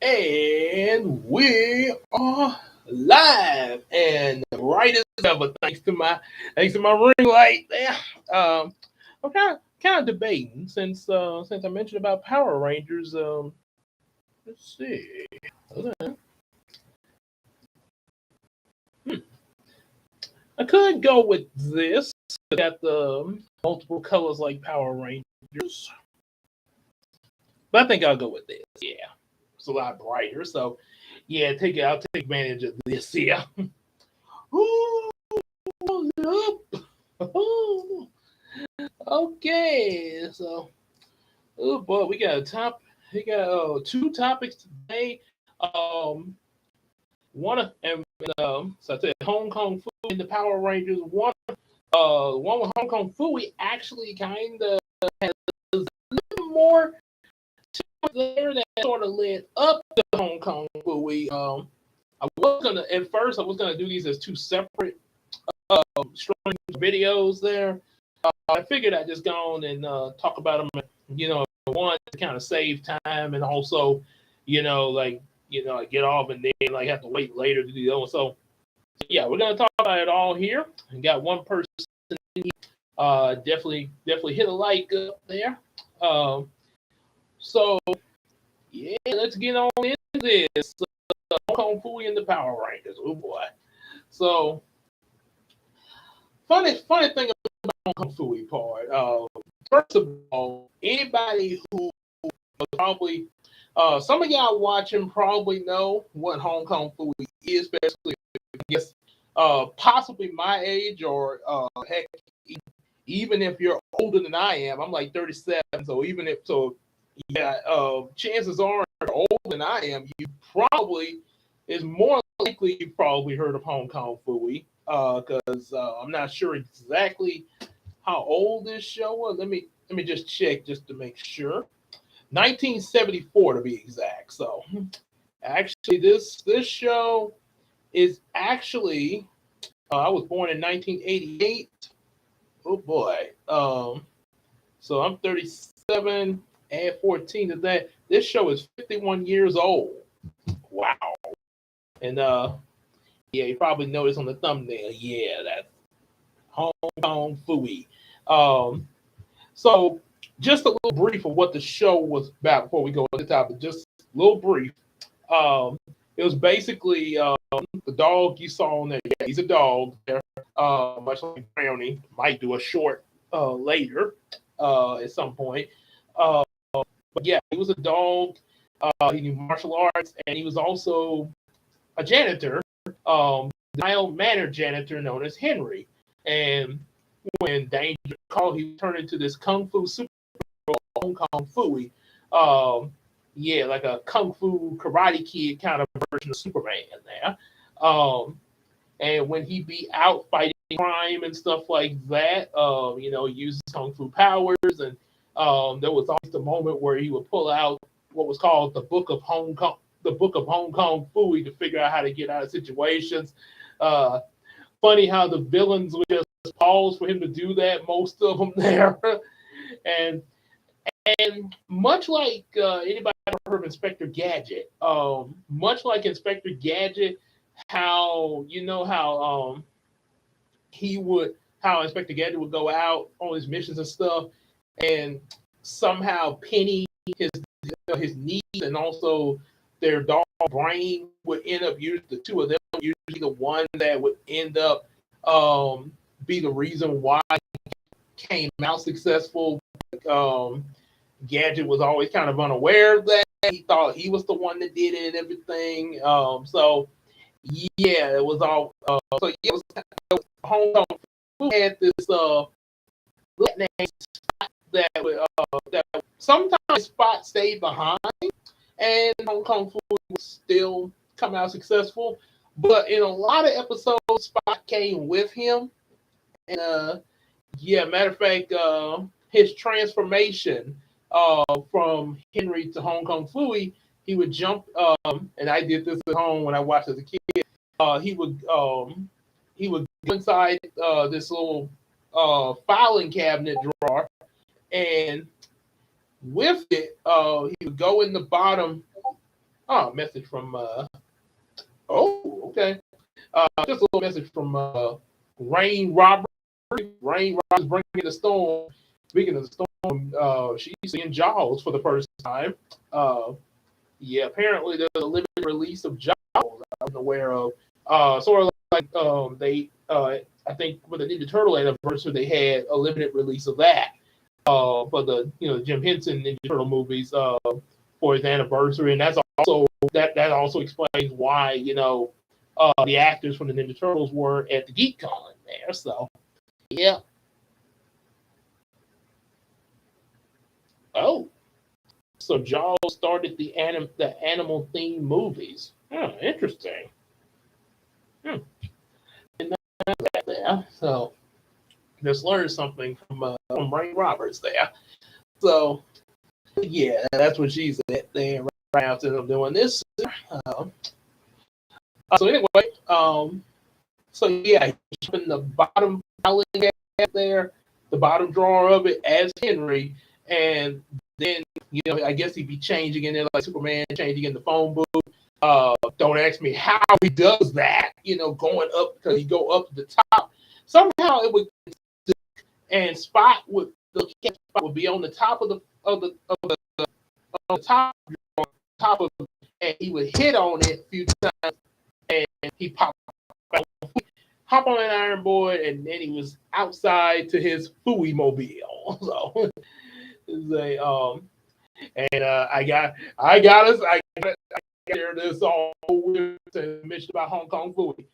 And we are live and bright as ever, thanks to my ring light there. I'm kind of debating since I mentioned about Power Rangers. Let's see. Hold on. Hmm. I could go with this. Got the multiple colors like Power Rangers, but I think I'll go with this. Yeah, it's a lot brighter. So yeah, I'll take advantage of this. Yeah. Ooh, okay, so oh boy, we got two topics today. Um, so I said Hong Kong Phooey and the Power Rangers. One with Hong Kong Phooey actually kind of has a little more there that sort of led up to Hong Kong Phooey. I was gonna do these as two separate showing videos there. I figured I'd just go on and talk about them. One to kind of save time, and also, like get off and then like have to wait later to do those. So yeah, we're gonna talk about it all here. We got one person. Definitely hit a like up there. Um, so yeah, let's get on into this. Hong Kong Phooey and the Power Rangers. Oh boy. So funny thing about Hong Kong Phooey part. First of all, anybody who probably some of y'all watching probably know what Hong Kong Phooey is, especially I guess possibly my age or heck, even if you're older than I am. I'm like 37, so even if so, yeah, chances are you're older than I am. You probably is more likely you've probably heard of Hong Kong Phooey because I'm not sure exactly how old this show was. Let me just check just to make sure. 1974 to be exact. So actually, this show is actually I was born in 1988. Oh boy. So I'm 37. Add 14 to that. This show is 51 years old. Wow. And yeah, you probably noticed on the thumbnail. Yeah, that's Hong Kong Phooey. Um, so just a little brief of what the show was about before we go to the topic. Just a little brief. Um, it was basically the dog you saw on there. Yeah, he's a dog there. Much like Brownie, might do a short later at some point. Uh, but yeah, he was a dog. He knew martial arts, and he was also a janitor, mild mannered janitor known as Henry. And when danger called, he turned into this kung fu super Hong Kong Phooey. Yeah, like a kung fu karate kid kind of version of Superman there. And when he be out fighting crime and stuff like that, he uses kung fu powers, and there was always the moment where he would pull out what was called the Book of Hong Kong Phooey to figure out how to get out of situations. Uh, Funny how the villains would just pause for him to do that. Most of them there, and much like anybody ever heard of Inspector Gadget, much like Inspector Gadget, how he would how Inspector Gadget would go out on his missions and stuff, and somehow Penny, his niece, and also their dog Brain would end up using the two of them usually the one that would end up be the reason why he came out successful. Um, Gadget was always kind of unaware of that. He thought he was the one that did it and everything. So yeah, it was all. So yeah, it was Hong Kong Who had this name spot that sometimes Spot stayed behind, and Hong Kong Food would still come out successful. But in a lot of episodes, Spot came with him, and yeah, matter of fact, his transformation from Henry to Hong Kong Phooey, he would jump. And I did this at home when I watched as a kid. He would go inside this little filing cabinet drawer, and with it, he would go in the bottom Oh, message from oh, okay. Just a little message from Rain Roberts. Rain Roberts bringing the storm. Speaking of the storm, she's seeing Jaws for the first time. Yeah, apparently there's a limited release of Jaws I'm aware of. Sort of like they, I think with the Ninja Turtle anniversary, they had a limited release of that for the Jim Henson Ninja Turtle movies for his anniversary, and that's also that also explains why the actors from the Ninja Turtles were at the GeekCon there. So yeah. Oh, so Jaws started the animal themed movies. Oh, interesting. Hmm. Didn't know that there. So just learned something from Rain Roberts there. So yeah, that's what she's at there right after them doing this. So anyway, so yeah, he's in the bottom filing there, the bottom drawer of it as Henry, and then I guess he'd be changing in there like Superman changing in the phone booth. Don't ask me how he does that. Going up because he go up to the top. Somehow it would, and Spot would be on the top of the on the top of it, and he would hit on it a few times, and he hop on an iron board, and then he was outside to his Phooey mobile. So and I got there this all to mention about Hong Kong Phooey.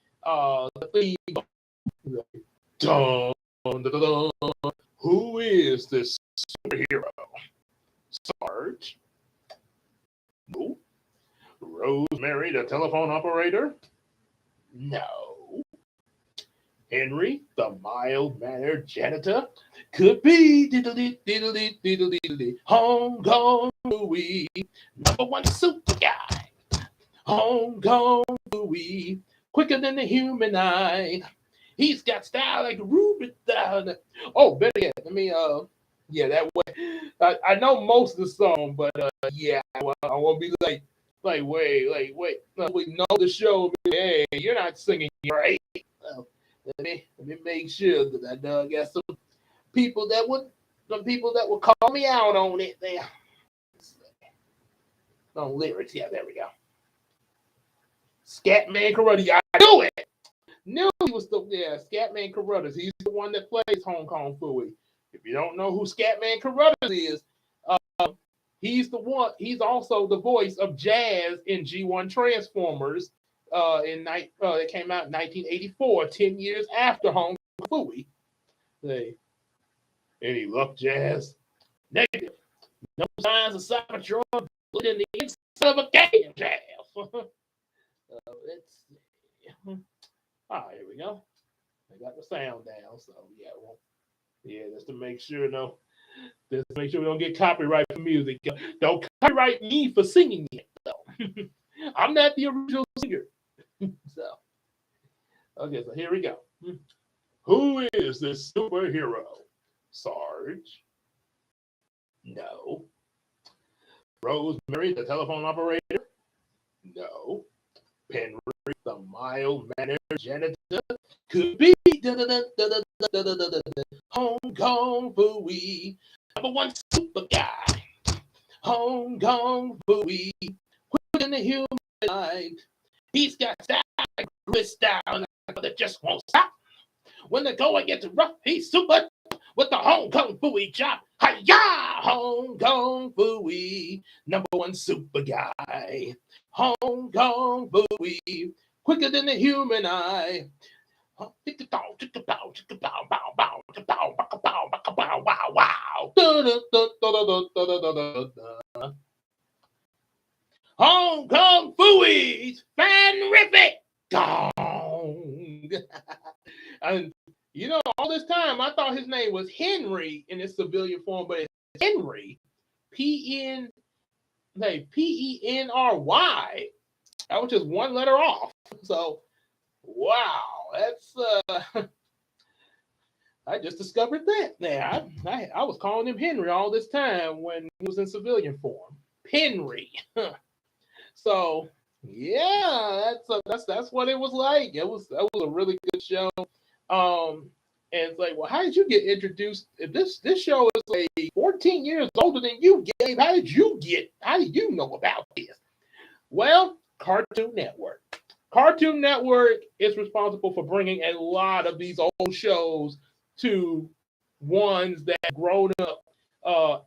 The theme, dun, dun, dun, dun. Who is this superhero? Sarge? No. Rosemary, the telephone operator? No. Henry, the mild-mannered janitor? Could be Hong Kong Phooey, number one super guy. Hong Kong Phooey, quicker than the human eye. He's got style like Ruby down. Oh, better yet, yeah, that way. I know most of the song, but yeah, I won't be wait. We know the show. Hey, you're not singing right. Let me make sure that I got some people that would call me out on it there. On lyrics, yeah, there we go. Scatman Karate, I knew it. Knew he was Scatman Carruthers. He's the one that plays Hong Kong Phooey. If you don't know who Scatman Carruthers is, he's the one. He's also the voice of Jazz in G1 Transformers. It came out in 1984, 10 years after Hong Kong Phooey. Any luck, Jazz? Negative. No signs of Cybertron in the inside of a game, Jazz. Let's see. Ah, here we go. I got the sound down, so just to make sure, just to make sure we don't get copyright for music. Don't copyright me for singing it, though. I'm not the original singer. Okay, so here we go. Who is this superhero? Sarge? No. Rosemary, the telephone operator? No. Henry, the mild-mannered janitor? Could be Hong Kong Phooey, number one super guy. Hong Kong Phooey, quicker than the human eye. He's got style, grist down that just won't stop. When the going gets rough, he's super with the Hong Kong Phooey chop. Hi-ya! Hong Kong Phooey, number one super guy. Hong Kong Phooey, quicker than the human eye. Hong Kong Phooey's Fanrific Gong. And all this time I thought his name was Henry in his civilian form, but it's Henry. Penry. That was just one letter off. So wow, that's I just discovered that. Now I was calling him Henry all this time when he was in civilian form. Penry. So yeah, that's what it was like. That was a really good show. And it's like, well, how did you get introduced? This show is like 14 years older than you, Gabe. How did you know about this? Well, Cartoon Network. Cartoon Network is responsible for bringing a lot of these old shows to ones that grown up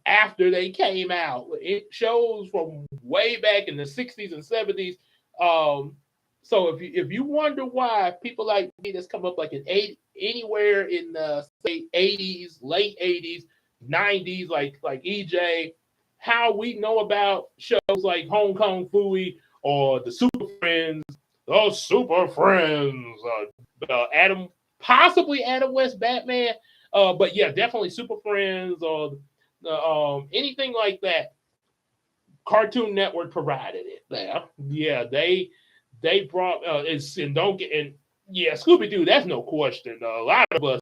after they came out. It shows from way back in the 60s and 70s. Um, so if you wonder why people like me that's come up like in anywhere in the say 80s, late 80s, 90s, like EJ, how we know about shows like Hong Kong Phooey or the Super Friends, those Super Friends, Adam, possibly Adam West Batman, but yeah, definitely Super Friends or anything like that. Cartoon Network provided it. Yeah, they brought it's and don't get and yeah, Scooby Doo. That's no question. A lot of us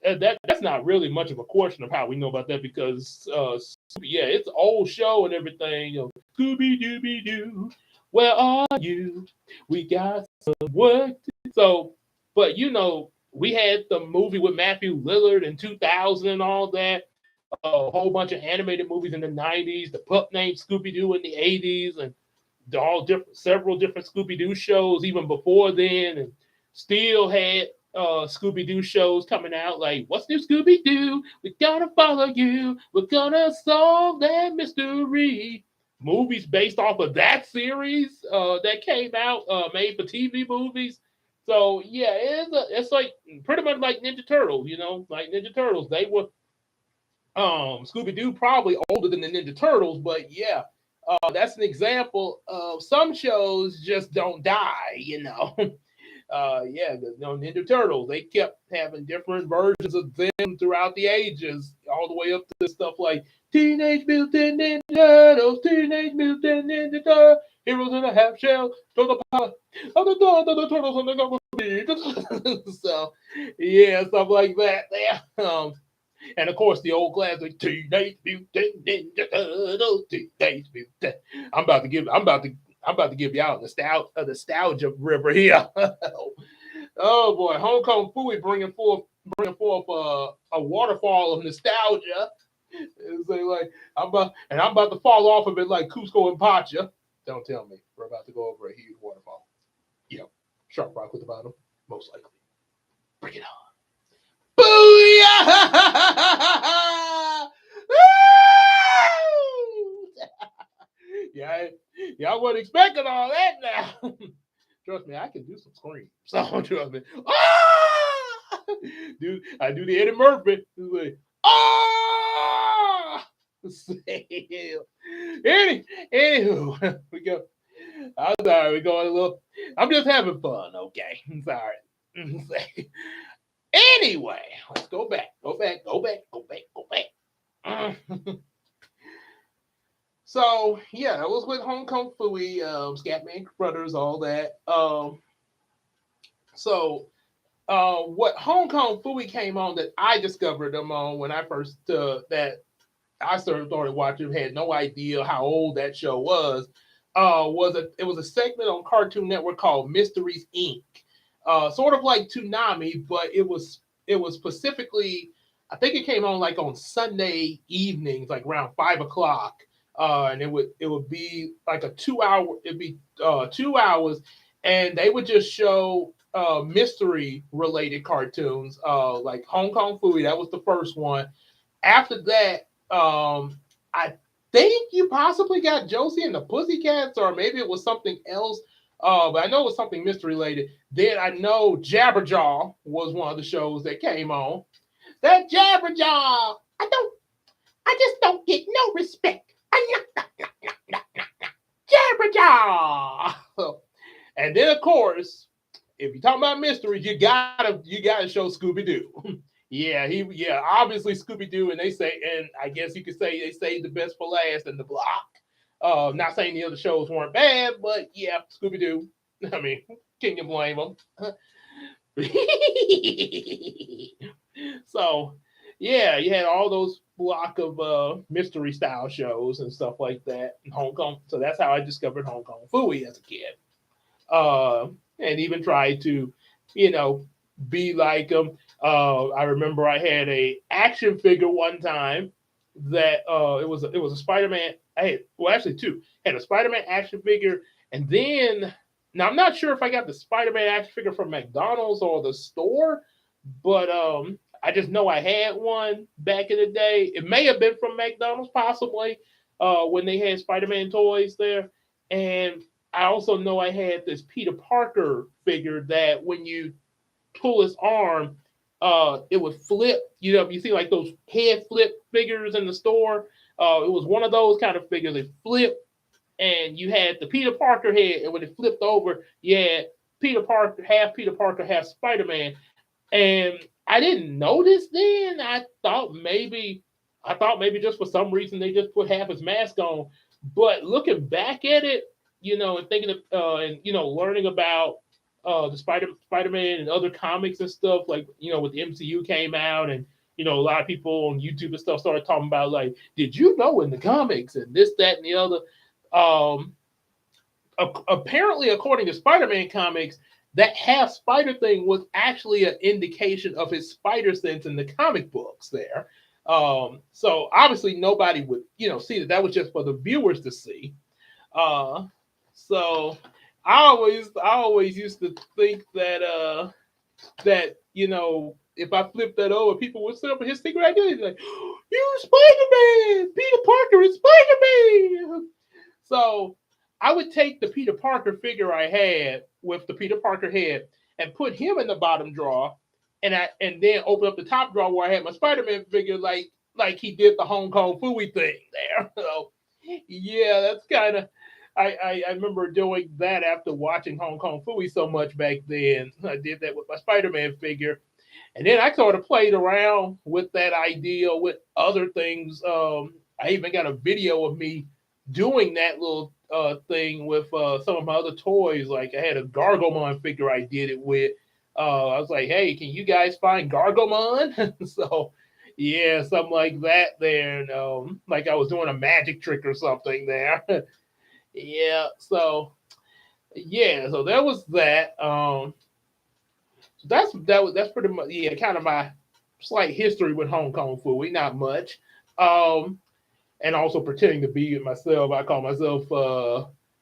that's not really much of a question of how we know about that because yeah, it's an old show and everything. Scooby Dooby Doo, where are you? We got some work. So, but we had the movie with Matthew Lillard in 2000 and all that. A whole bunch of animated movies in the 90s. The pup named Scooby Doo in the 80s, and all different, several different Scooby Doo shows even before then, and still had Scooby Doo shows coming out like What's New Scooby Doo? We're gonna follow you. We're gonna solve that mystery. Movies based off of that series that came out, made for TV movies. So yeah, it's like pretty much like Ninja Turtles. Like Ninja Turtles. They were Scooby Doo probably older than the Ninja Turtles, but yeah, that's an example of some shows just don't die. Yeah, Ninja Turtles, they kept having different versions of them throughout the ages, all the way up to stuff like Teenage Mutant Ninja Turtles, Teenage Mutant Ninja Turtles, Heroes in a Half Shell, to the power of the dawn of the turtles on the number. So, yeah, stuff like that. Yeah. And of course, the old classic Teenage Mutant Ninja Turtles, Teenage Mutant. I'm about to give y'all a nostalgia river here. Oh boy, Hong Kong Phooey bringing forth a waterfall of nostalgia. It's like I'm about to fall off of it like Cusco and Pacha. Don't tell me we're about to go over a huge waterfall. Yep, sharp rock with the bottom, most likely. Bring it on. Booyah! Yeah, y'all wasn't expecting all that now. Trust me, I can do some screams. So trust me. Ah! Dude, I do the Eddie Murphy. It's like, ah! Anywho, we go. I'm sorry, we're going a little. I'm just having fun, okay? I'm sorry. Anyway, let's go back. So yeah, that was with Hong Kong Phooey, Scatman Brothers, all that. What Hong Kong Phooey came on that I discovered them on when I first that I started watching, had no idea how old that show was. It was a segment on Cartoon Network called Mysteries Inc. Sort of like Toonami, but it was specifically, I think it came on like on Sunday evenings, like around 5 o'clock. And it would be like a 2 hour. It'd be 2 hours, and they would just show mystery related cartoons, like Hong Kong Phooey. That was the first one. After that, I think you possibly got Josie and the Pussycats, or maybe it was something else. But I know it was something mystery related. Then I know Jabberjaw was one of the shows that came on. That Jabberjaw, I just don't get no respect. Jabberjaw. And then of course, if you're talking about mysteries, you gotta show Scooby Doo. Yeah, obviously Scooby Doo, and I guess you could say they saved the best for last in the block. Not saying the other shows weren't bad, but yeah, Scooby Doo. I mean, can you blame them? So Yeah, you had all those block of mystery style shows and stuff like that in Hong Kong. So that's how I discovered Hong Kong Phooey as a kid. And even tried to, you know, be like them. I remember I had a action figure one time that it was a Spider Man. I had, well, actually two. I had a Spider Man action figure, and then now I'm not sure if I got the Spider Man action figure from McDonald's or the store, but I just know I had one back in the day. It may have been from McDonald's, possibly, when they had Spider Man toys there, and I also know I had this Peter Parker figure that when you pull his arm, it would flip. You know, you see like those head flip figures in the store. It was one of those kind of figures. It flipped, and you had the Peter Parker head, and when it flipped over, you had Peter Parker, half Spider Man. And I didn't notice then. I thought maybe just for some reason they just put half his mask on. But looking back at it, and thinking of, and learning about the Spider Man and other comics and stuff, like when the MCU came out, and a lot of people on YouTube and stuff started talking about, like, did you know in the comics and this, that, and the other. Um, Apparently, according to Spider Man comics, that half spider thing was actually an indication of his spider sense in the comic books there. So obviously nobody would see that. That was just for the viewers to see. uh so I always used to think that if I flipped that over, people would set up his secret identity, like, you Spider-Man, Peter Parker is Spider-Man. So I would take the Peter Parker figure I had with the Peter Parker head and put him in the bottom drawer, and then open up the top drawer where I had my Spider-Man figure, like he did the Hong Kong Phooey thing there. So yeah, that's kind of, I remember doing that after watching Hong Kong Phooey so much back then. I did that with my Spider-Man figure, and then I sort of played around with that idea with other things. I even got a video of me doing that little thing with some of my other toys. Like I had a Gargomon figure I did it with. I was like, hey, can you guys find Gargomon? So yeah, something like that there. And, like I was doing a magic trick or something there. Yeah, so there was that. So that's pretty much, yeah, kind of my slight history with Hong Kong food. Not much. Um, and also pretending to be it myself. I call myself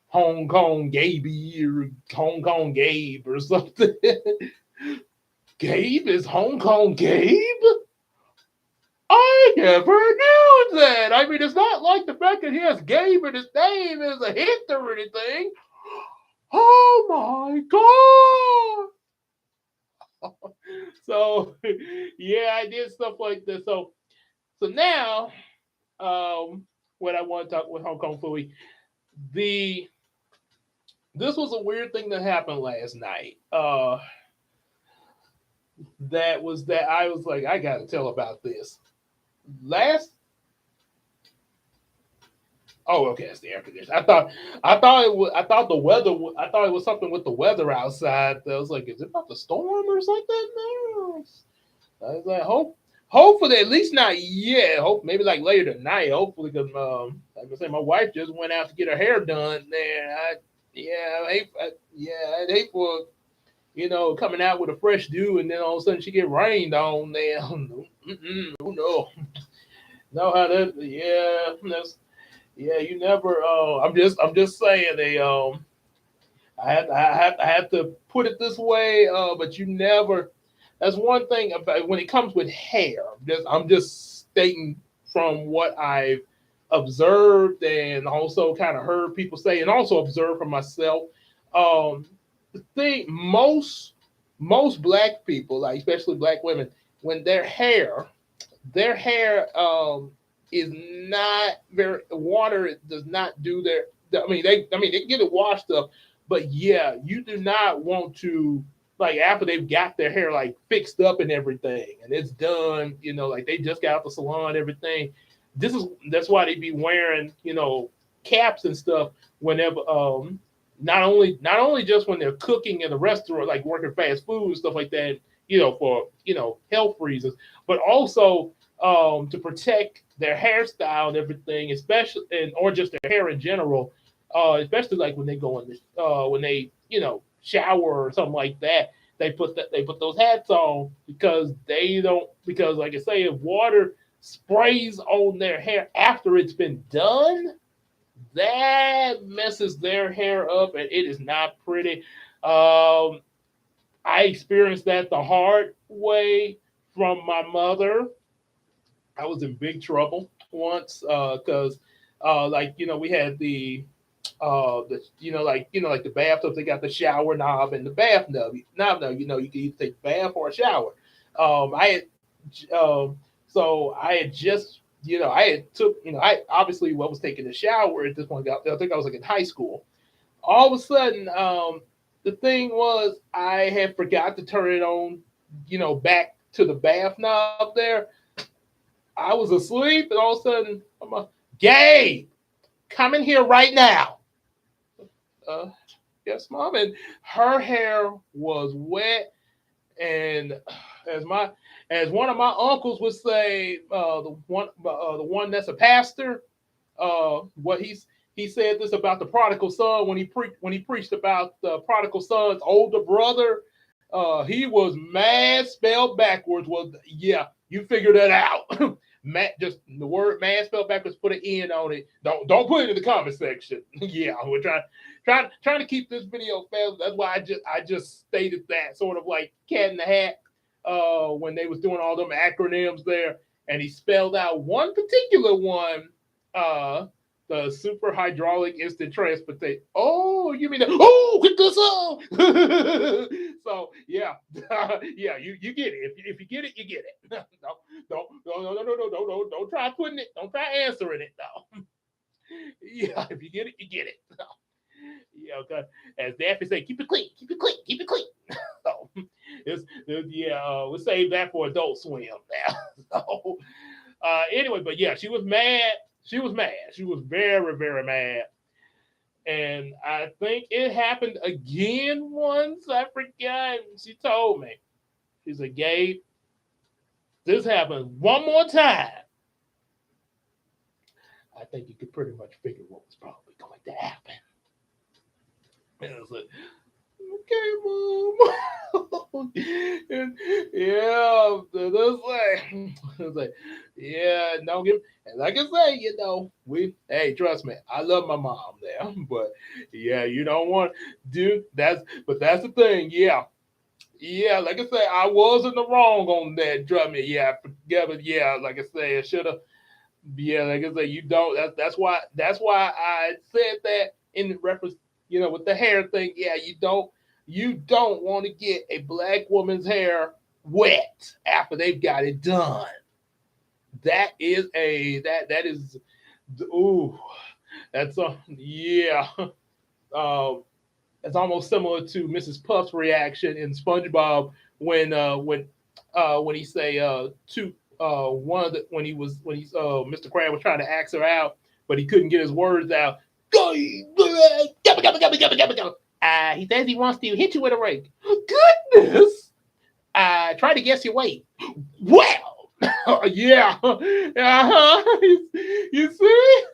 Hong Kong Gaby or Hong Kong Gabe or something. Gabe is Hong Kong Gabe? I never knew that. I mean, it's not like the fact that he has Gabe in his name is a hint or anything. Oh my god! So yeah, I did stuff like this. So now, what I want to talk with Hong Kong Phooey, the this was a weird thing that happened last night. That I was like, I got to tell about this. Last Oh, okay, it's the air conditioner. I thought the weather. I thought it was something with the weather outside. I was like, is it about the storm or something? No. I was like, hopefully, at least not yet. Hope maybe like later tonight. Hopefully, because like I said, my wife just went out to get her hair done. There, I'd hate for coming out with a fresh dew, and then all of a sudden she get rained on. There, oh no, know how that? Yeah, yeah. You never. I'm just saying they. I have to put it this way. But you never. That's one thing about when it comes with hair. I'm just stating from what I've observed and also kind of heard people say, and also observed for myself. Um, the thing most black people, like especially black women, when their hair is not very water does not do their. I mean they get it washed up, but yeah, you do not want to, like, after they've got their hair like fixed up and everything and it's done, like they just got out the salon and everything. That's why they be wearing caps and stuff whenever not only just when they're cooking in a restaurant, like working fast food and stuff like that, for health reasons, but also to protect their hairstyle and everything, especially and or just their hair in general, especially like when they go in the when they shower or something like that. They put those hats on because they don't because like I say if water sprays on their hair after it's been done, that messes their hair up and it is not pretty. I experienced that the hard way from my mother. I was in big trouble once because like we had the like the bathtubs. They got the shower knob and the bath knob. You can either take a bath or a shower. I had so I had just I had took I obviously was taking a shower at this point. I think I was like in high school. All of a sudden, the thing was I had forgot to turn it on. Back to the bath knob there. I was asleep, and all of a sudden, I'm like, Gabe, come in here right now. Uh, yes, mom. And her hair was wet, and as my as one of my uncles would say, the one that's a pastor, what he said this about the prodigal son when he preached about the prodigal son's older brother. He was mad spelled backwards. Well, yeah, you figured that out. Matt, just the word man spelled backwards. Put an N on it. Don't put it in the comment section. Yeah, we're trying to keep this video family. That's why I just stated that sort of like cat in the hat. When they was doing all them acronyms there, and he spelled out one particular one. Uh, the super hydraulic instant transportation. Oh, you mean get this on? So yeah, yeah, you get it. If you get it, you get it. Don't try putting it. Don't try answering it though. Yeah, if you get it, you get it. Yeah, okay. As Daffy say, keep it clean, keep it clean, keep it clean. So yeah, we'll save that for Adult Swim now. So anyway, but yeah, she was mad. She was mad. She was very, very mad. And I think it happened again once. I forgot. She told me. She said, Gabe, this happens one more time. I think you could pretty much figure what was probably going to happen. And I was like, okay, mom. And, yeah, that's like, I was like, yeah, don't get. And like I say, hey, trust me, I love my mom there, but yeah, you don't want to do but that's the thing, yeah. Yeah, like I say, I was in the wrong on that. Trust me, yeah, I forget, but yeah, like I say, I should have. Yeah, like I say, you don't. That's why I said that in reference, with the hair thing. Yeah, you don't want to get a black woman's hair wet after they've got it done. That is ooh, that's a yeah. Um, it's almost similar to Mrs. Puff's reaction in SpongeBob when he say to one of the when he's Mr. Crab was trying to ask her out, but he couldn't get his words out. He says he wants to hit you with a rake. Goodness! Try to guess your weight. Well, yeah, uh-huh. You see,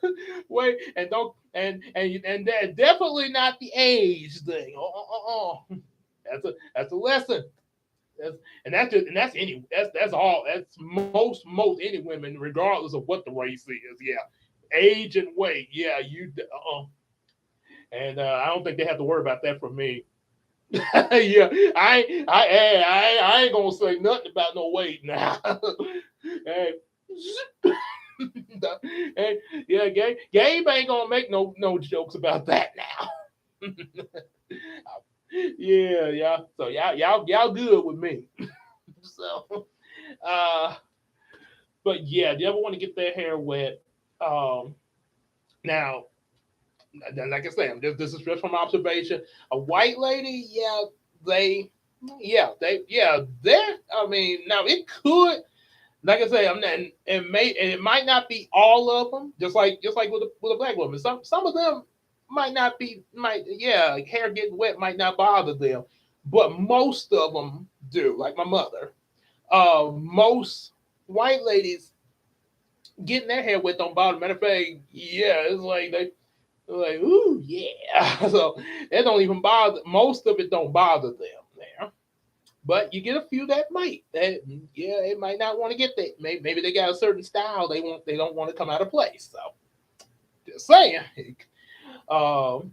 wait, and don't, and that definitely not the age thing. That's a lesson. That's all. That's most any women, regardless of what the race is. Yeah, age and weight. Yeah, and I don't think they have to worry about that for me. Yeah, I ain't gonna say nothing about no weight now. Hey, hey, yeah, Gabe ain't gonna make no jokes about that now. Yeah, yeah. So y'all good with me. So, uh, but yeah, do you ever want to get their hair wet? Um, now, like I say, this is just from observation. A white lady, they, they're. I mean, now it could, like I say, I'm not. It might not be all of them. Just like with a black woman, some of them like hair getting wet might not bother them, but most of them do. Like my mother, most white ladies getting their hair wet on bottom. Matter of fact, yeah, it's like they're like, ooh, yeah. So that don't even bother. Most of it don't bother them there. But you get a few that might. That yeah, they might not want to get that. Maybe they got a certain style they don't want to come out of place. So just saying. Um,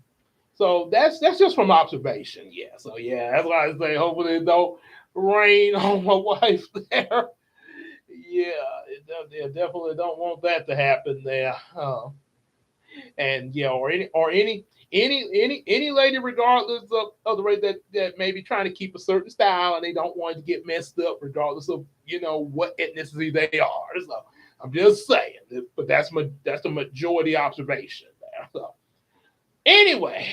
so that's just from observation. Yeah. So yeah, that's why I say hopefully it don't rain on my wife there. Yeah, they definitely don't want that to happen there. And yeah, or any lady, regardless of the rate that may be trying to keep a certain style and they don't want to get messed up, regardless of what ethnicity they are. So I'm just saying, but that's the majority observation there. So anyway,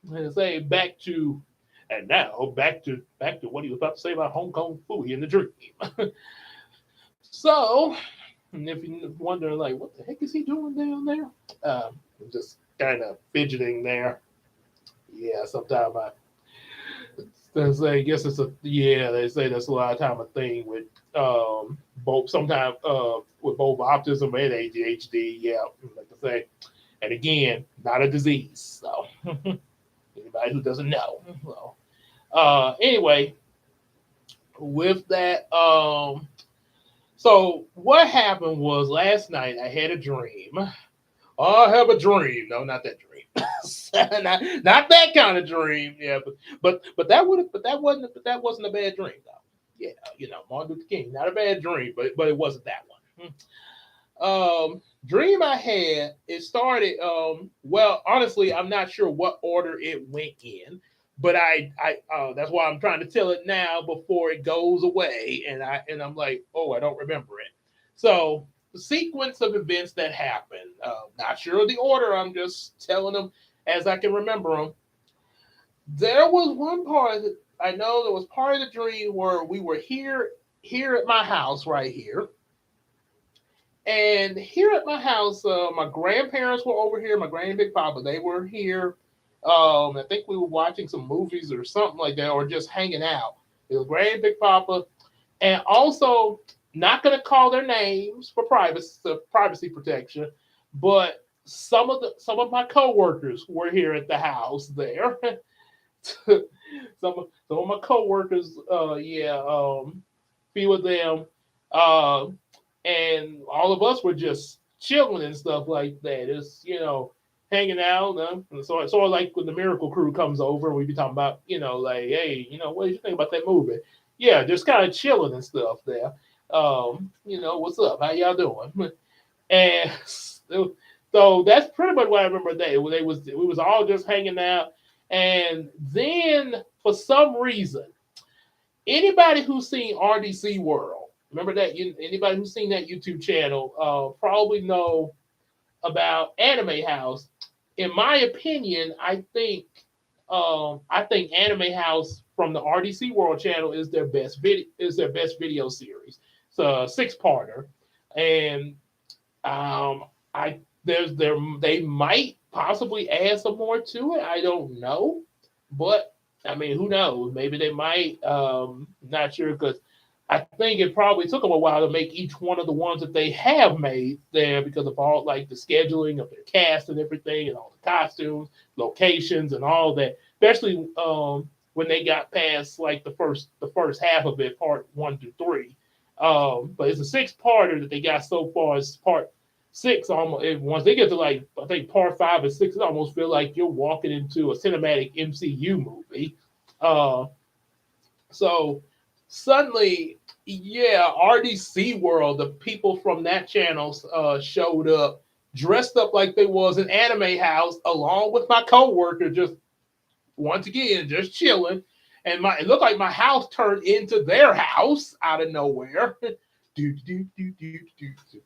let's say back to what he was about to say about Hong Kong Phooey in the dream. So, and if you're wondering, like, what the heck is he doing down there? Just kind of fidgeting there. Yeah, sometimes they say, I guess it's a, yeah, they say that's a lot of time a thing with both, sometimes with both autism and ADHD. Yeah, like I say. And again, not a disease. So, anybody who doesn't know. So, anyway, with that, so what happened was last night I had a dream. I have a dream. No, not that dream. not that kind of dream. Yeah, but that wasn't a bad dream though. Yeah, Martin Luther King, not a bad dream, but it wasn't that one. Dream I had, it started. Well, honestly, I'm not sure what order it went in, but that's why I'm trying to tell it now before it goes away, and I'm like, oh, I don't remember it. So the sequence of events that happened. Not sure of the order. I'm just telling them as I can remember them. There was one part that I know there was part of the dream where we were here at my house right here. And here at my house, my grandparents were over here. My grand and big papa, they were here. I think we were watching some movies or something like that, or just hanging out. It was grand and big papa, and also not going to call their names for privacy protection, but some of my coworkers were here at the house there. Some of my coworkers, yeah, few of them, uh, and all of us were just chilling and stuff like that. It's hanging out. So it's sort of like when the Miracle Crew comes over, we be talking about like, hey, what do you think about that movie? Yeah, just kind of chilling and stuff there. What's up? How y'all doing? And so that's pretty much what I remember. We was all just hanging out, and then for some reason, anybody who's seen RDC World, remember that? Anybody who's seen that YouTube channel probably know about Anime House. In my opinion, I think Anime House from the RDC World channel is their best video series. It's a six-parter, and I there's there they might possibly add some more to it. I don't know, but I mean, who knows? Maybe they might. Not sure because I think it probably took them a while to make each one of the ones that they have made there because of all like the scheduling of their cast and everything and all the costumes, locations, and all that. Especially when they got past like the first half of it, part 1 through 3. But it's a six-parter that they got so far. It's part 6 almost. Once they get to like I think part 5 and 6, it almost feel like you're walking into a cinematic MCU movie. Uh, so suddenly, yeah, RDC World, the people from that channel showed up, dressed up like they was an Anime House, along with my coworker, just once again, just chilling. And it looked like my house turned into their house out of nowhere. do, do, do, do, do, do.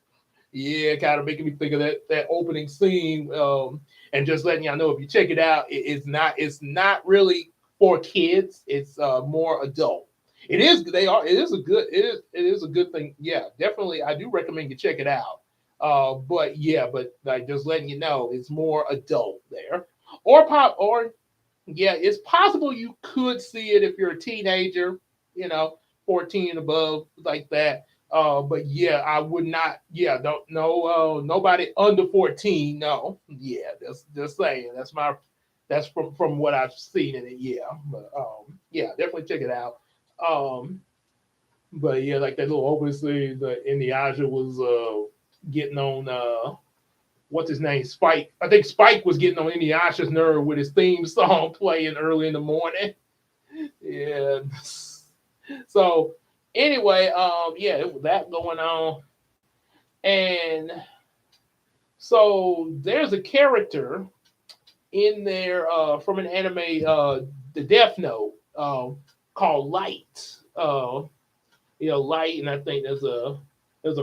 Yeah, kind of making me think of that opening scene. And just letting y'all know, if you check it out, it's not really for kids. It's more adult. It is. It is a good thing. Yeah, definitely. I do recommend you check it out. But like just letting you know, it's more adult there. Yeah, it's possible you could see it if you're a teenager, 14 and above, like that. But yeah, I would not. Yeah, don't no. Nobody under 14. No. Yeah, that's just saying. That's my. That's from what I've seen in it. Yeah, but yeah, definitely check it out. Um, but yeah, like that little opening scene, the Inuyasha was getting on what's his name, Spike. I think Spike was getting on Inuyasha's nerve with his theme song playing early in the morning. Yeah. So anyway, yeah, it was that going on, and so there's a character in there from an anime, the Death Note, called Light. Light, and I think there's a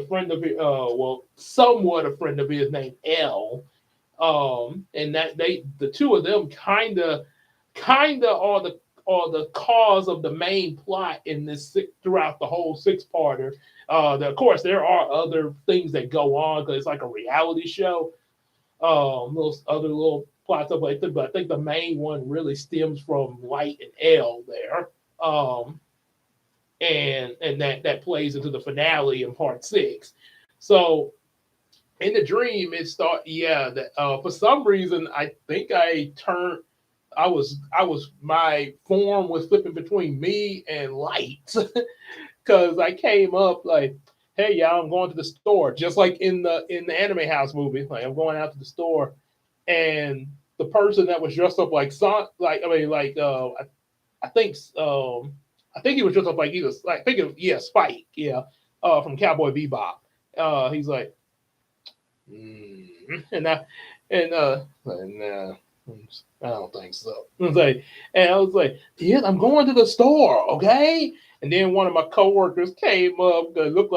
friend of his, well, somewhat a friend of his named L. And that the two of them kind of are the cause of the main plot in this throughout the whole six-parter. Of course, there are other things that go on because it's like a reality show. Those other little plots up like that, but I think the main one really stems from Light and L there. And that plays into the finale in part six. So in the dream, it start yeah. That for some reason, I think I turned. I was my form was flipping between me and Light because I came up like, hey y'all, I'm going to the store, just like in the Anime House movie. Like I'm going out to the store, and the person that was dressed up like Son, like I mean, like I think I think he was dressed up like either like think of yeah Spike from Cowboy Bebop. He's like and I don't think so. I was like, yes, I'm going to the store, okay. And then one of my coworkers came up. Looked.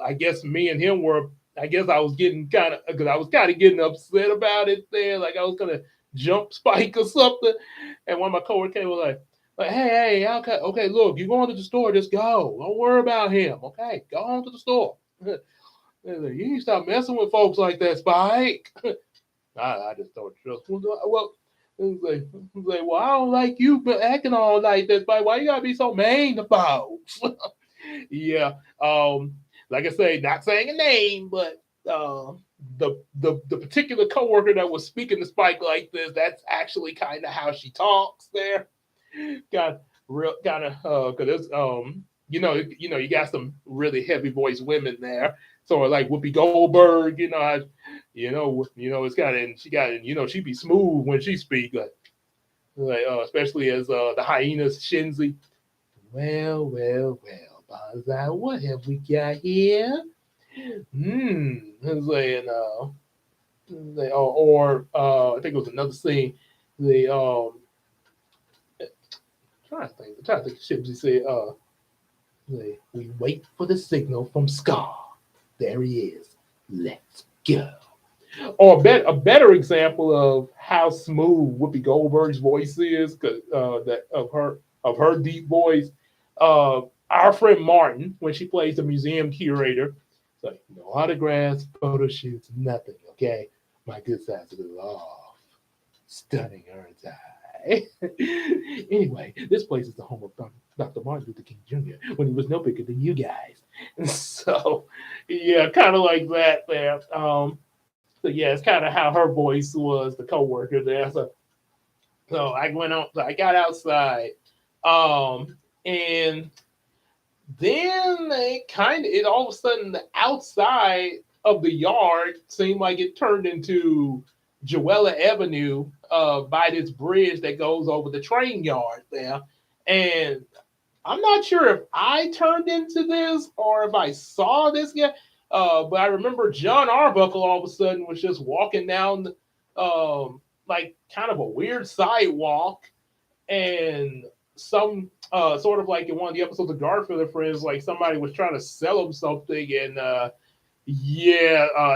I guess me and him were. I guess I was getting kind of because I was kind of getting upset about it there, like I was gonna jump Spike or something. And one of my coworkers came was like, hey, okay, okay, look, you're going to the store, just go. Don't worry about him, okay? Go on to the store. Like, you need to stop messing with folks like that, Spike. I just don't trust. Well, well, I don't like you acting all like that, Spike. Why you gotta be so mean to folks? Yeah. Like I say, not saying a name, but the particular coworker that was speaking to Spike like this, that's actually kind of how she talks there. Got real kind of because it's you got some really heavy voiced women there. So like Whoopi Goldberg, it's got and she got she be smooth when she speak, especially as the hyenas Shinzi. Well, Banzai, what have we got here? It's saying or I think it was another scene. The trying to think Shinzi said we wait for the signal from Scar. There he is. Let's go. Or a better example of how smooth Whoopi Goldberg's voice is, cause that of her deep voice. Our friend Martin, when she plays the museum curator, it's like no autographs, photo shoots, nothing. Okay, my good side's a little off. Stunning earn's eye. Anyway, this place is the home of Dr. Martin Luther King Jr. when he was no bigger than you guys. So, yeah, kind of like that there. So yeah, it's kind of how her voice was, the coworker there. So I went on. So I got outside, and then it all of a sudden the outside of the yard seemed like it turned into Joella Avenue by this bridge that goes over the train yard there. And I'm not sure if I turned into this or if I saw this guy. But I remember John Arbuckle all of a sudden was just walking down like kind of a weird sidewalk, and some sort of like in one of the episodes of Garfield and Friends, like somebody was trying to sell him something, and I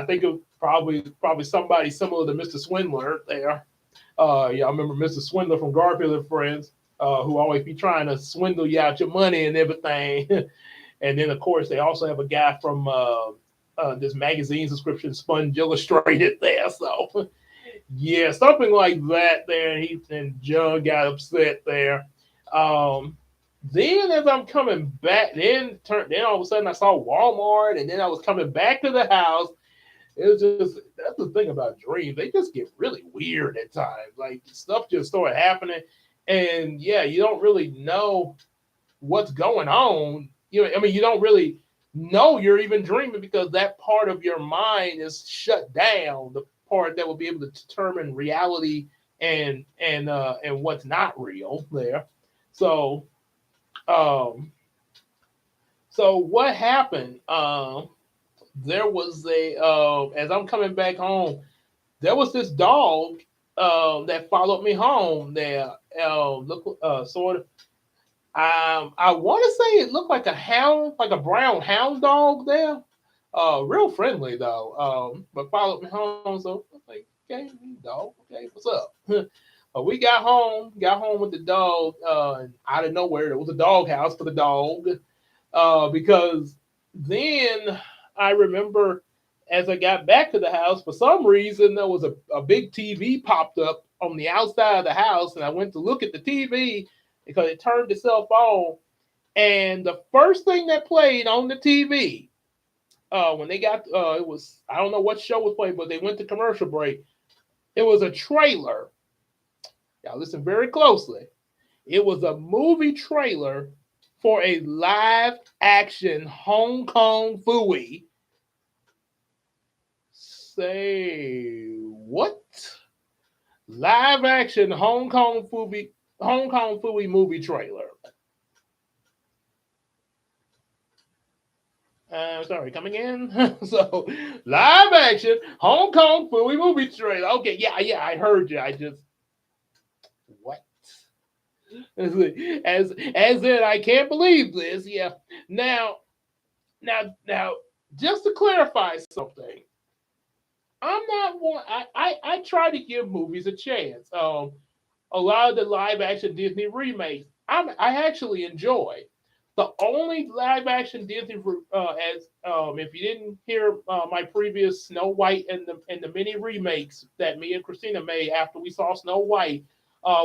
think it was probably somebody similar to Mr. Swindler there. Yeah, I remember Mr. Swindler from Garfield and Friends, who always be trying to swindle you out your money and everything. And then of course they also have a guy from this magazine subscription, Sponge Illustrated there. So yeah, something like that there. And John got upset there. Then as I'm coming back, then all of a sudden I saw Walmart, and then I was coming back to the house. It was just that's the thing about dreams; they just get really weird at times. Like stuff just started happening, and yeah, you don't really know what's going on. I mean, you don't really know you're even dreaming because that part of your mind is shut down. The part that will be able to determine reality and what's not real there. So um, so what happened? There was a as I'm coming back home, there was this dog that followed me home. There, look, sort of. I want to say it looked like a hound, like a brown hound dog. There, real friendly though. But followed me home, so I was like, okay, dog, okay, what's up? We got home with the dog, and out of nowhere there was a dog house for the dog. Because then I remember as I got back to the house, for some reason there was a big TV popped up on the outside of the house, and I went to look at the TV because it turned itself on. And the first thing that played on the TV, when they got it was I don't know what show was playing, but they went to commercial break. It was a trailer. Y'all listen very closely. It was a movie trailer for a live action Hong Kong Phooey. Say what? Live action Hong Kong Phooey movie trailer. Sorry, coming in. So live action Hong Kong Phooey movie trailer. Okay, yeah, I heard you. I just what? As in I can't believe this. Yeah. Now now just to clarify something, I'm not one. I try to give movies a chance. A lot of the live action Disney remakes, I actually enjoy. The only live action Disney, as if you didn't hear my previous Snow White and the mini remakes that me and Christina made after we saw Snow White,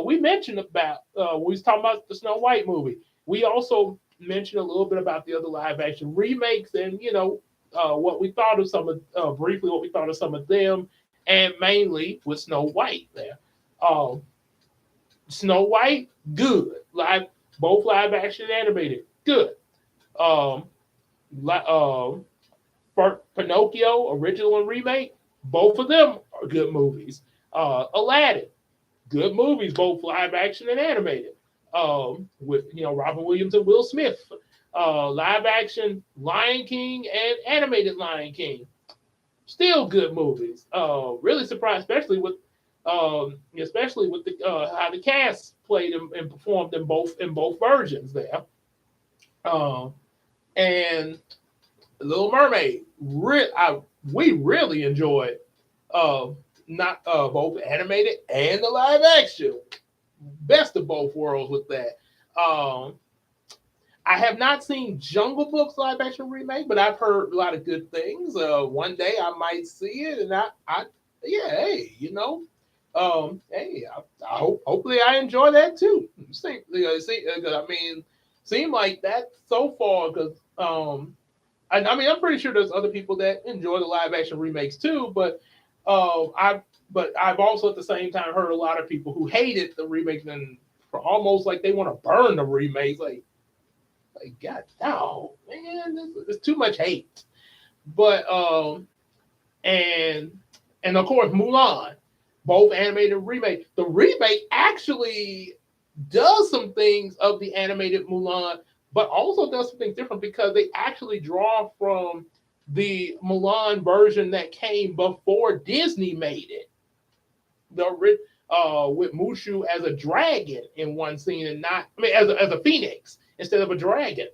we mentioned about we was talking about the Snow White movie. We also mentioned a little bit about the other live action remakes, and what we thought of some of briefly what we thought of some of them, and mainly with Snow White there. Um, Snow White, good. Both live action and animated, good. Um, um, Pinocchio, original and remake, both of them are good movies. Aladdin, good movies, both live action and animated. With Robin Williams and Will Smith. Live action Lion King and animated Lion King, still good movies. Really surprised, especially with the how the cast played and performed in both versions there. Um, and Little Mermaid, we really enjoyed uh, not both animated and the live action. Best of both worlds with that. Um, I have not seen Jungle Book's live action remake, but I've heard a lot of good things. One day I might see it, and yeah, hey, hey, I hope, hopefully I enjoy that too. I mean, seem like that so far because I mean, I'm pretty sure there's other people that enjoy the live action remakes too, but I've also at the same time heard a lot of people who hated the remakes and almost like they want to burn the remakes, like God, no, man, there's too much hate. But and and of course Mulan, both animated and remake. The remake actually does some things of the animated Mulan, but also does something different because they actually draw from the Mulan version that came before Disney made it. With Mushu as a dragon in one scene, and not I mean as a phoenix instead of a dragon.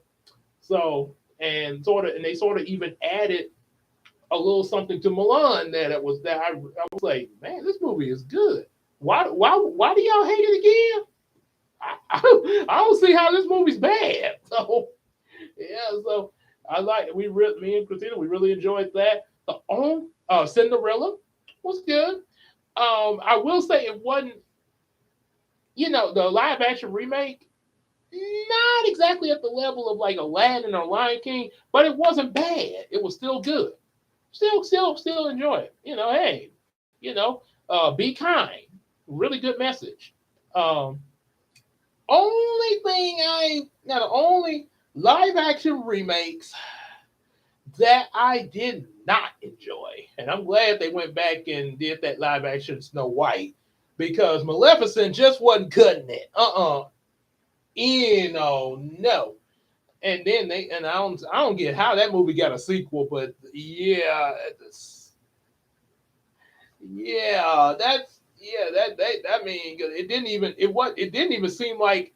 So and they sort of even added a little something to Milan that I was like, man, this movie is good. Why do y'all hate it again? I don't see how this movie's bad. So yeah, so me and Christina, we really enjoyed that. The Cinderella was good. I will say it wasn't, the live action remake. not exactly at the level of like Aladdin or Lion King, but it wasn't bad. It was still good. Still enjoy it. Hey, be kind. Really good message. Um, Only thing the only live action remakes that I did not enjoy, and I'm glad they went back and did that live action Snow White because Maleficent just wasn't cutting it. No. And then I don't get how that movie got a sequel, but yeah, that I mean it didn't even seem like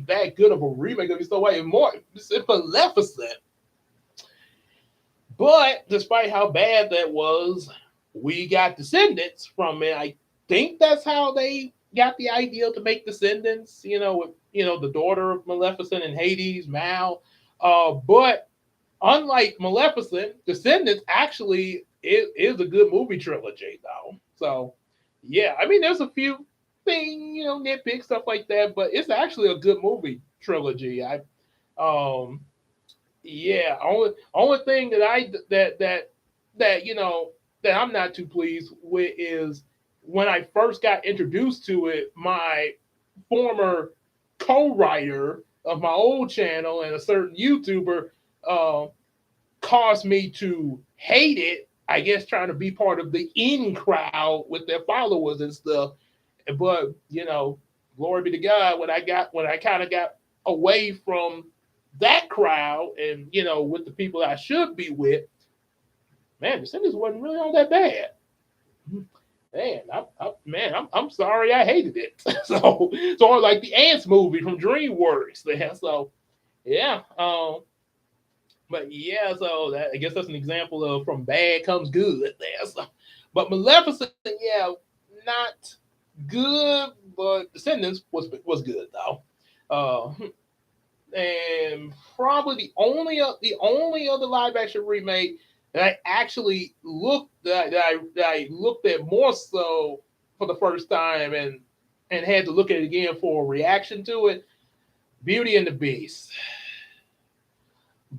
that good of a remake of Snow White. More it's Maleficent. But despite how bad that was, we got Descendants from it. I think that's how they got the idea to make Descendants. With the daughter of Maleficent and Hades, Mal. But unlike Maleficent, Descendants actually is a good movie trilogy, though. So, yeah, I mean, there's a few thing nitpick stuff like that, but it's actually a good movie trilogy. Um, yeah, only thing that that I'm not too pleased with is when I first got introduced to it, my former co-writer of my old channel and a certain YouTuber uh, caused me to hate it. I guess trying to be part of the in crowd with their followers and stuff. But glory be to God when I kind of got away from that crowd and with the people I should be with, man, the sentence wasn't really all that bad. Man, I'm sorry I hated it. So like the Ants movie from DreamWorks. There, so yeah, but yeah, so I guess that's an example of from bad comes good there. So, but Maleficent, yeah, not good, but Descendants was good though. And probably the only other live action remake that I actually that I looked at more so for the first time and had to look at it again for a reaction to it, Beauty and the Beast.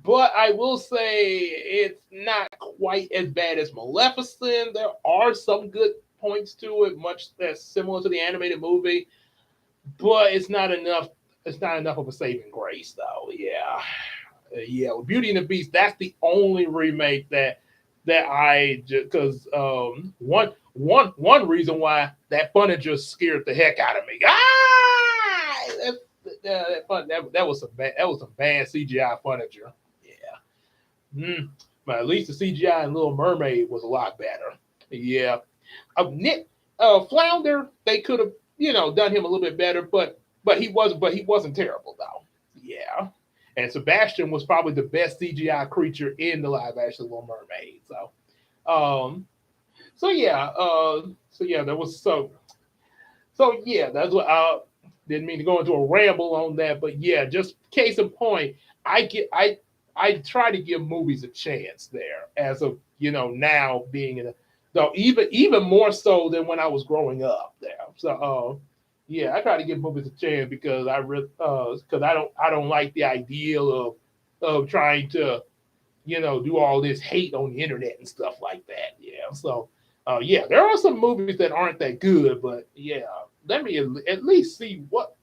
But I will say it's not quite as bad as Maleficent. There are some good points to it, much that's similar to the animated movie, but it's not enough. It's not enough of a saving grace, though. Yeah, yeah. With Beauty and the Beast, that's the only remake that I because one reason why that funny just scared the heck out of me. That was some bad CGI furniture. Yeah, but at least the CGI in Little Mermaid was a lot better. Yeah, Nick Flounder, they could have done him a little bit better, but he wasn't terrible though. Yeah, and Sebastian was probably the best CGI creature in the live action Little Mermaid. Um, so yeah, there was so yeah, that's what I didn't mean to go into a ramble on that, but yeah, just case in point, I try to give movies a chance there as of now being in a though even more so than when I was growing up there. So yeah, I try to give movies a chance because I don't like the ideal of trying to do all this hate on the internet and stuff like that. Yeah, so yeah, there are some movies that aren't that good, but yeah, let me at least see what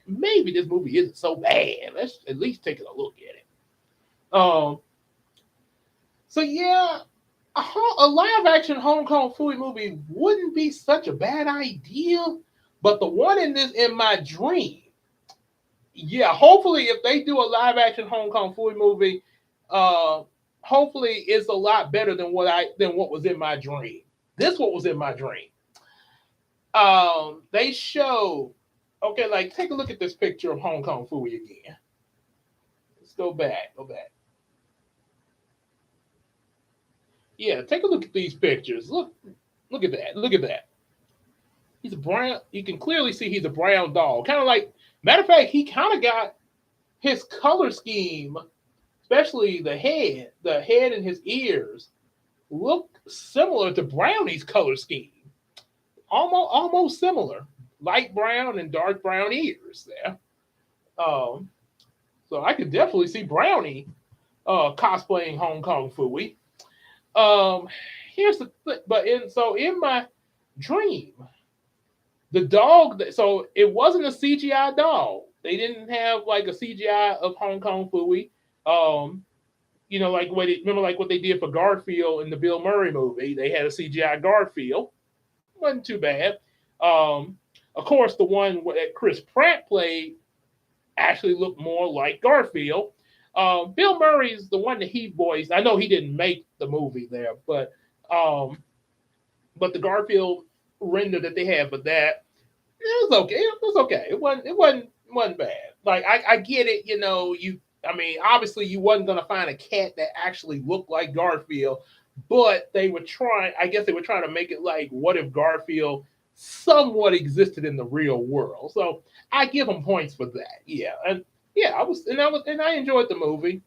maybe this movie isn't so bad. Let's at least take a look at it. Um, so yeah, a live action Hong Kong Phooey movie wouldn't be such a bad idea, but the one in my dream, yeah, hopefully if they do a live action Hong Kong Phooey movie, uh, hopefully it's a lot better than what was in my dream. This what was in my dream. They show okay, like take a look at this picture of Hong Kong Phooey again. Let's go back. Yeah, take a look at these pictures. Look at that. Look at that. He's a brown. You can clearly see he's a brown dog. Kind of like, matter of fact, he kind of got his color scheme, especially the head and his ears, look similar to Brownie's color scheme. Almost similar. Light brown and dark brown ears there. Um, so I could definitely see Brownie cosplaying Hong Kong Phooey. Um, here's the but in my dream, the dog. So it wasn't a CGI dog. They didn't have like a CGI of Hong Kong Phooey. Um, like remember like what they did for Garfield in the Bill Murray movie. They had a CGI Garfield. Wasn't too bad. Um, of course, the one that Chris Pratt played actually looked more like Garfield. Bill Murray's the one that he voiced. I know he didn't make the movie there, um, but the Garfield render that they had for that, it was okay. It was okay. It wasn't bad. Like I get it. I mean, obviously you wasn't gonna find a cat that actually looked like Garfield, but they were trying. I guess they were trying to make it like, what if Garfield somewhat existed in the real world? So I give them points for that. Yeah, and yeah, I enjoyed the movie.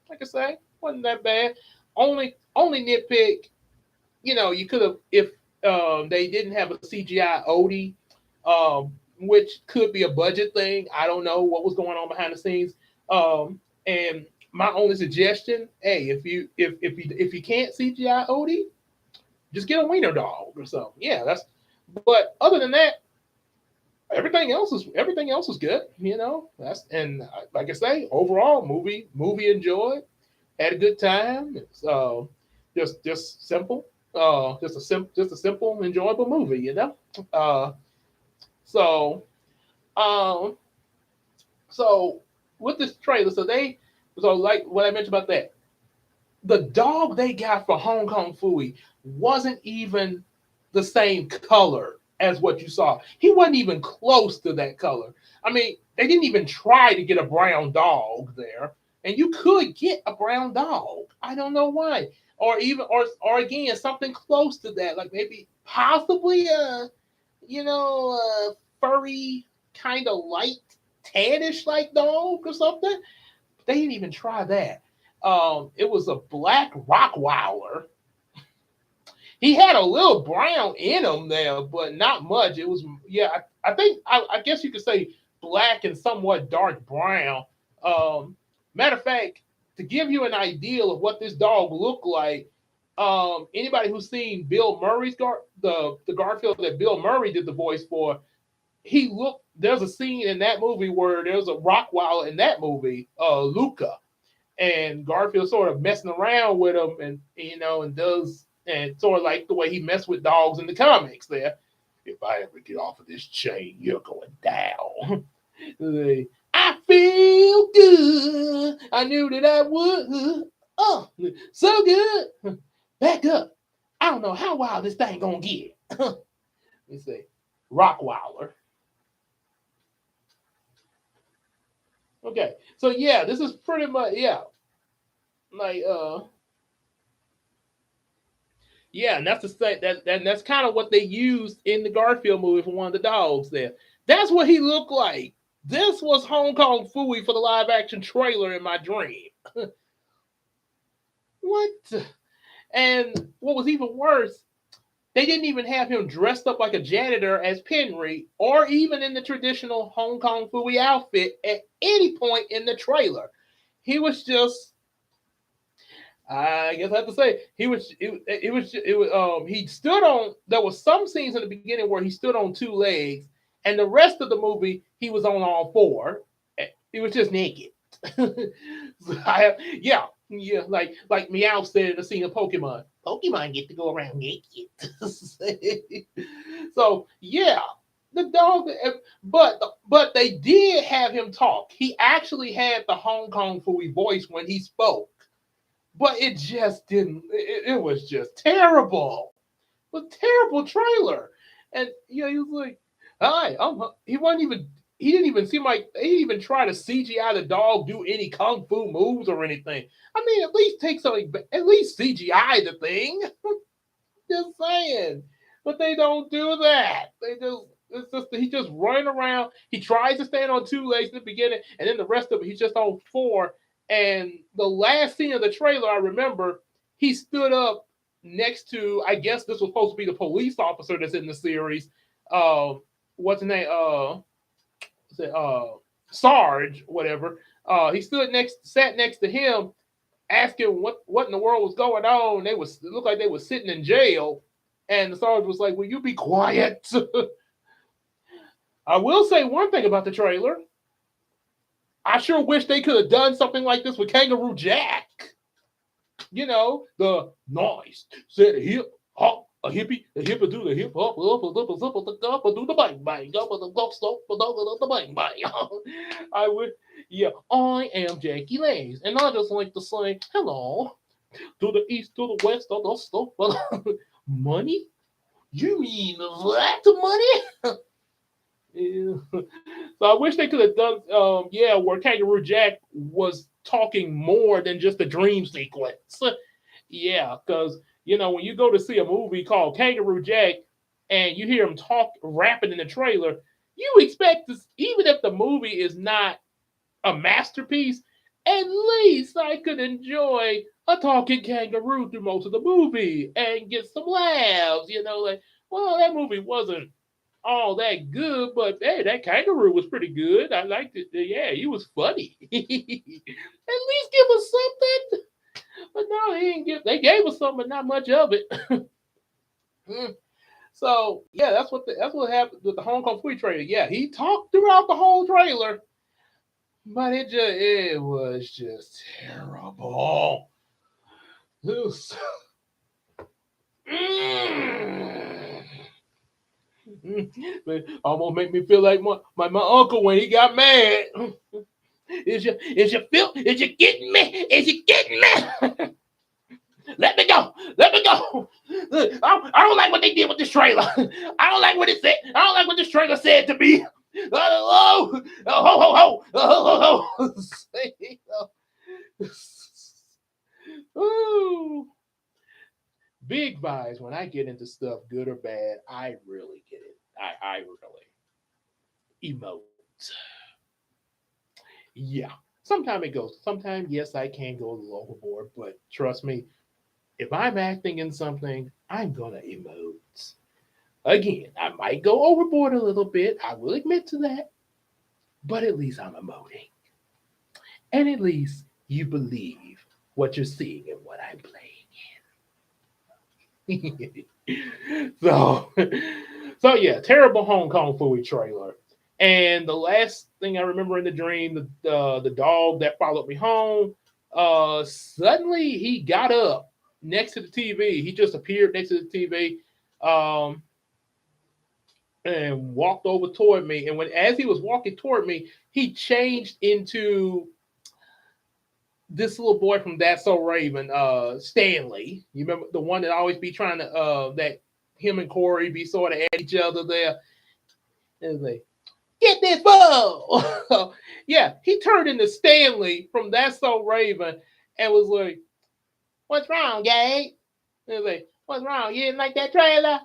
Like I say, wasn't that bad. Only nitpick, you could have if they didn't have a CGI Odie, which could be a budget thing. I don't know what was going on behind the scenes. And my only suggestion, hey, if you can't CGI Odie, just get a wiener dog or something. Yeah, that's. But other than that, everything else is good. That's and like I say, overall movie enjoyed, had a good time. It's just simple, just a simple enjoyable movie. Uh, so um, so with this trailer, so like what I mentioned about that, the dog they got for Hong Kong Fooey wasn't even the same color as what you saw. He wasn't even close to that color. I mean, they didn't even try to get a brown dog there, and you could get a brown dog. I don't know why, or again something close to that, like maybe possibly a furry kind of light tannish like dog or something. They didn't even try that. It was a black Rockwiler. He had a little brown in him there, but not much. It was, yeah. I think I guess you could say black and somewhat dark brown. Um, Matter of fact, to give you an idea of what this dog looked like, anybody who's seen Bill Murray's the Garfield that Bill Murray did the voice for, he looked. There's a scene in that movie where there's a Rockwiler in that movie, Luca, and Garfield sort of messing around with him, and does, and sort of like the way he messed with dogs in the comics. There, if I ever get off of this chain, you're going down. I feel good. I knew that I would. Oh, so good. Back up. I don't know how wild this thing gonna get. Let me see. Rockwiler. Okay, so yeah, this is pretty much, yeah, like yeah, and that's the thing that's kind of what they used in the Garfield movie for one of the dogs there. That's what he looked like. This was Hong Kong Fooey for the live action trailer in my dream. What? And what was even worse, they didn't even have him dressed up like a janitor as Penry, or even in the traditional Hong Kong Fooey outfit at any point in the trailer. He was just, I guess I have to say, he stood on, there was some scenes in the beginning where he stood on two legs, and the rest of the movie he was on all four. He was just naked. So yeah, like Meow said in the scene of Pokemon. Pokemon get to go around naked. So yeah, the dog, but they did have him talk. He actually had the Hong Kong Fooey voice when he spoke, but it just didn't. It was just terrible. It was a terrible trailer, and he was like, "Hi, he wasn't even." He didn't even seem like they didn't even try to CGI the dog do any kung fu moves or anything. I mean, at least take something. At least CGI the thing. Just saying, but they don't do that. He's just running around. He tries to stand on two legs in the beginning, and then the rest of it he's just on four. And the last scene of the trailer, I remember, he stood up next to, I guess this was supposed to be the police officer that's in the series. What's his name? Sarge, whatever. He sat next to him, asking what in the world was going on. It looked like they were sitting in jail, and the Sarge was like, "Will you be quiet?" I will say one thing about the trailer. I sure wish they could have done something like this with Kangaroo Jack. The noise, said a hip hop, a hippie, the hipper do the hip hop, up, do the bang bang, up, the bang bang. I would, yeah, I am Jackie Lays, and I just like to say hello to the east, to the west, to the stuff, money? You mean that money? Yeah. So I wish they could have done, where Kangaroo Jack was talking more than just a dream sequence. Yeah, because when you go to see a movie called Kangaroo Jack and you hear him talk rapping in the trailer, you expect this, even if the movie is not a masterpiece, at least I could enjoy a talking kangaroo through most of the movie and get some laughs. Like, well, that movie wasn't all that good, but hey, that kangaroo was pretty good. I liked it. Yeah, he was funny. At least give us something. But no, he didn't give. They gave us something, but not much of it. So yeah, that's what happened with the Hong Kong Free trailer. Yeah, he talked throughout the whole trailer, but it was just terrible. It was- Almost make me feel like my uncle when he got mad. Is you getting me? Is you getting me? Let me go. Let me go. I don't like what they did with this trailer. I don't like what it said. I don't like what this trailer said to me. Oh, ho, ho, ho. Oh, ho, ho, ho. Ooh. Big vibes when I get into stuff, good or bad. I really get it. I really emote. Yeah. Sometimes it goes. Sometimes, yes, I can go a little overboard, but trust me, if I'm acting in something, I'm gonna emote. Again, I might go overboard a little bit. I will admit to that, but at least I'm emoting, and at least you believe what you're seeing and what I'm playing. so, so yeah, terrible Hong Kong Phooey trailer. And the last thing I remember in the dream, the dog that followed me home, suddenly he got up next to the TV. He just appeared next to the TV, um, and walked over toward me. And as he was walking toward me, he changed into this little boy from That's So Raven, Stanley. You remember the one that always be trying to that him and Corey be sort of at each other there. And like, get this ball. Yeah, he turned into Stanley from That's So Raven and was like, "What's wrong, Gabe?" And was like, "What's wrong? You didn't like that trailer?"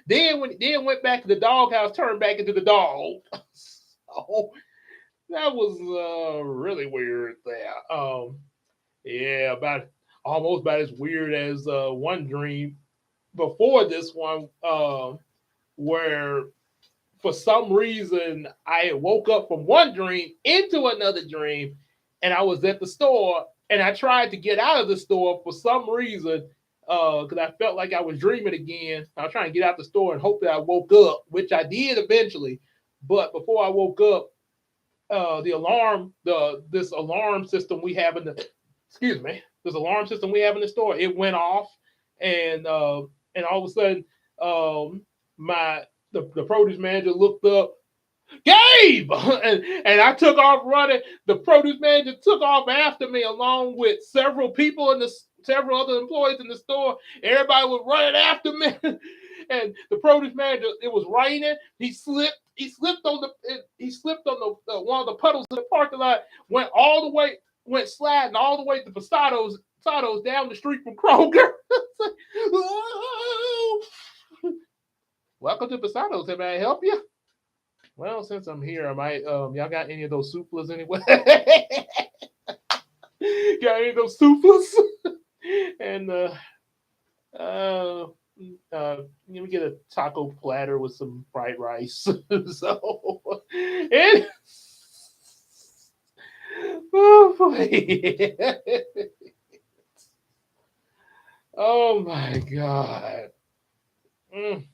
then went back to the doghouse, turned back into the dog. So that was really weird there. Yeah, about almost about as weird as one dream before this one, where for some reason I woke up from one dream into another dream, and I was at the store, and I tried to get out of the store for some reason because I felt like I was dreaming again. I was trying to get out the store and hope that I woke up, which I did eventually. But before I woke up, this alarm system we have in the excuse me, this alarm system we have in the store, it went off, and and all of a sudden, my the produce manager looked up, Gabe, and I took off running. The produce manager took off after me, along with several other employees in the store. Everybody was running after me, and the produce manager. It was raining. He slipped. He slipped on the one of the puddles in the parking lot. Went sliding all the way to Posado's down the street from Kroger. Welcome to Posado's. Can I help you? Well, since I'm here, I might y'all got any of those souplas anyway? Got any of those souplas? And uh let me get a taco platter with some fried rice. So and Oh boy. Oh my god. Mm.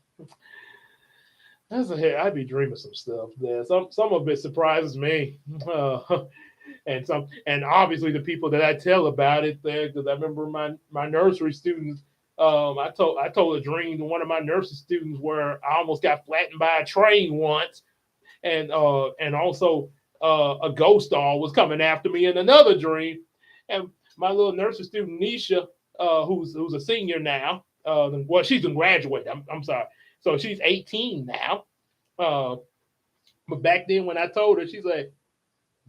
That's a hit. I'd be dreaming some stuff there. Some of it surprises me. And obviously the people that I tell about it there, because I remember my nursery students. I told a dream to one of my nursery students where I almost got flattened by a train once, and also a ghost doll was coming after me in another dream, and my little nursery student Nisha, who's a senior now, well she's in graduate. I'm sorry, so she's 18 now. Uh, but back then when I told her, she's like,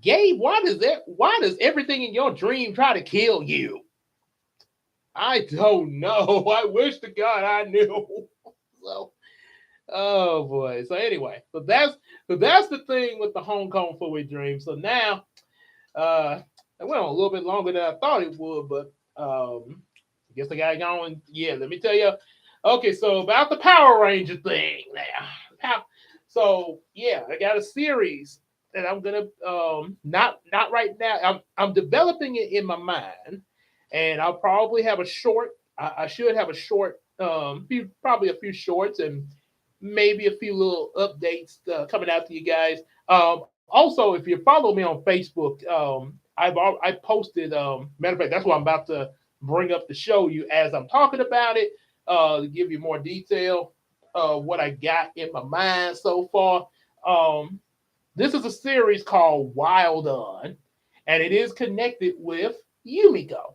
Gabe, why does everything in your dream try to kill you? I don't know. I wish to God I knew. So, oh boy. So anyway, so that's the thing with the Hong Kong Phooey dream. So now, it went on a little bit longer than I thought it would, but I guess I got going. Yeah, let me tell you. Okay, so about the Power Ranger thing now. So yeah, I got a series that I'm gonna not right now. I'm developing it in my mind, and I'll probably have a short. I should have a short, probably a few shorts and maybe a few little updates coming out to you guys. Also, if you follow me on Facebook, I posted. Matter of fact, that's what I'm about to bring up to show you as I'm talking about it, to give you more detail what I got in my mind so far. Um, this is a series called Wild On, and it is connected with Yumiko.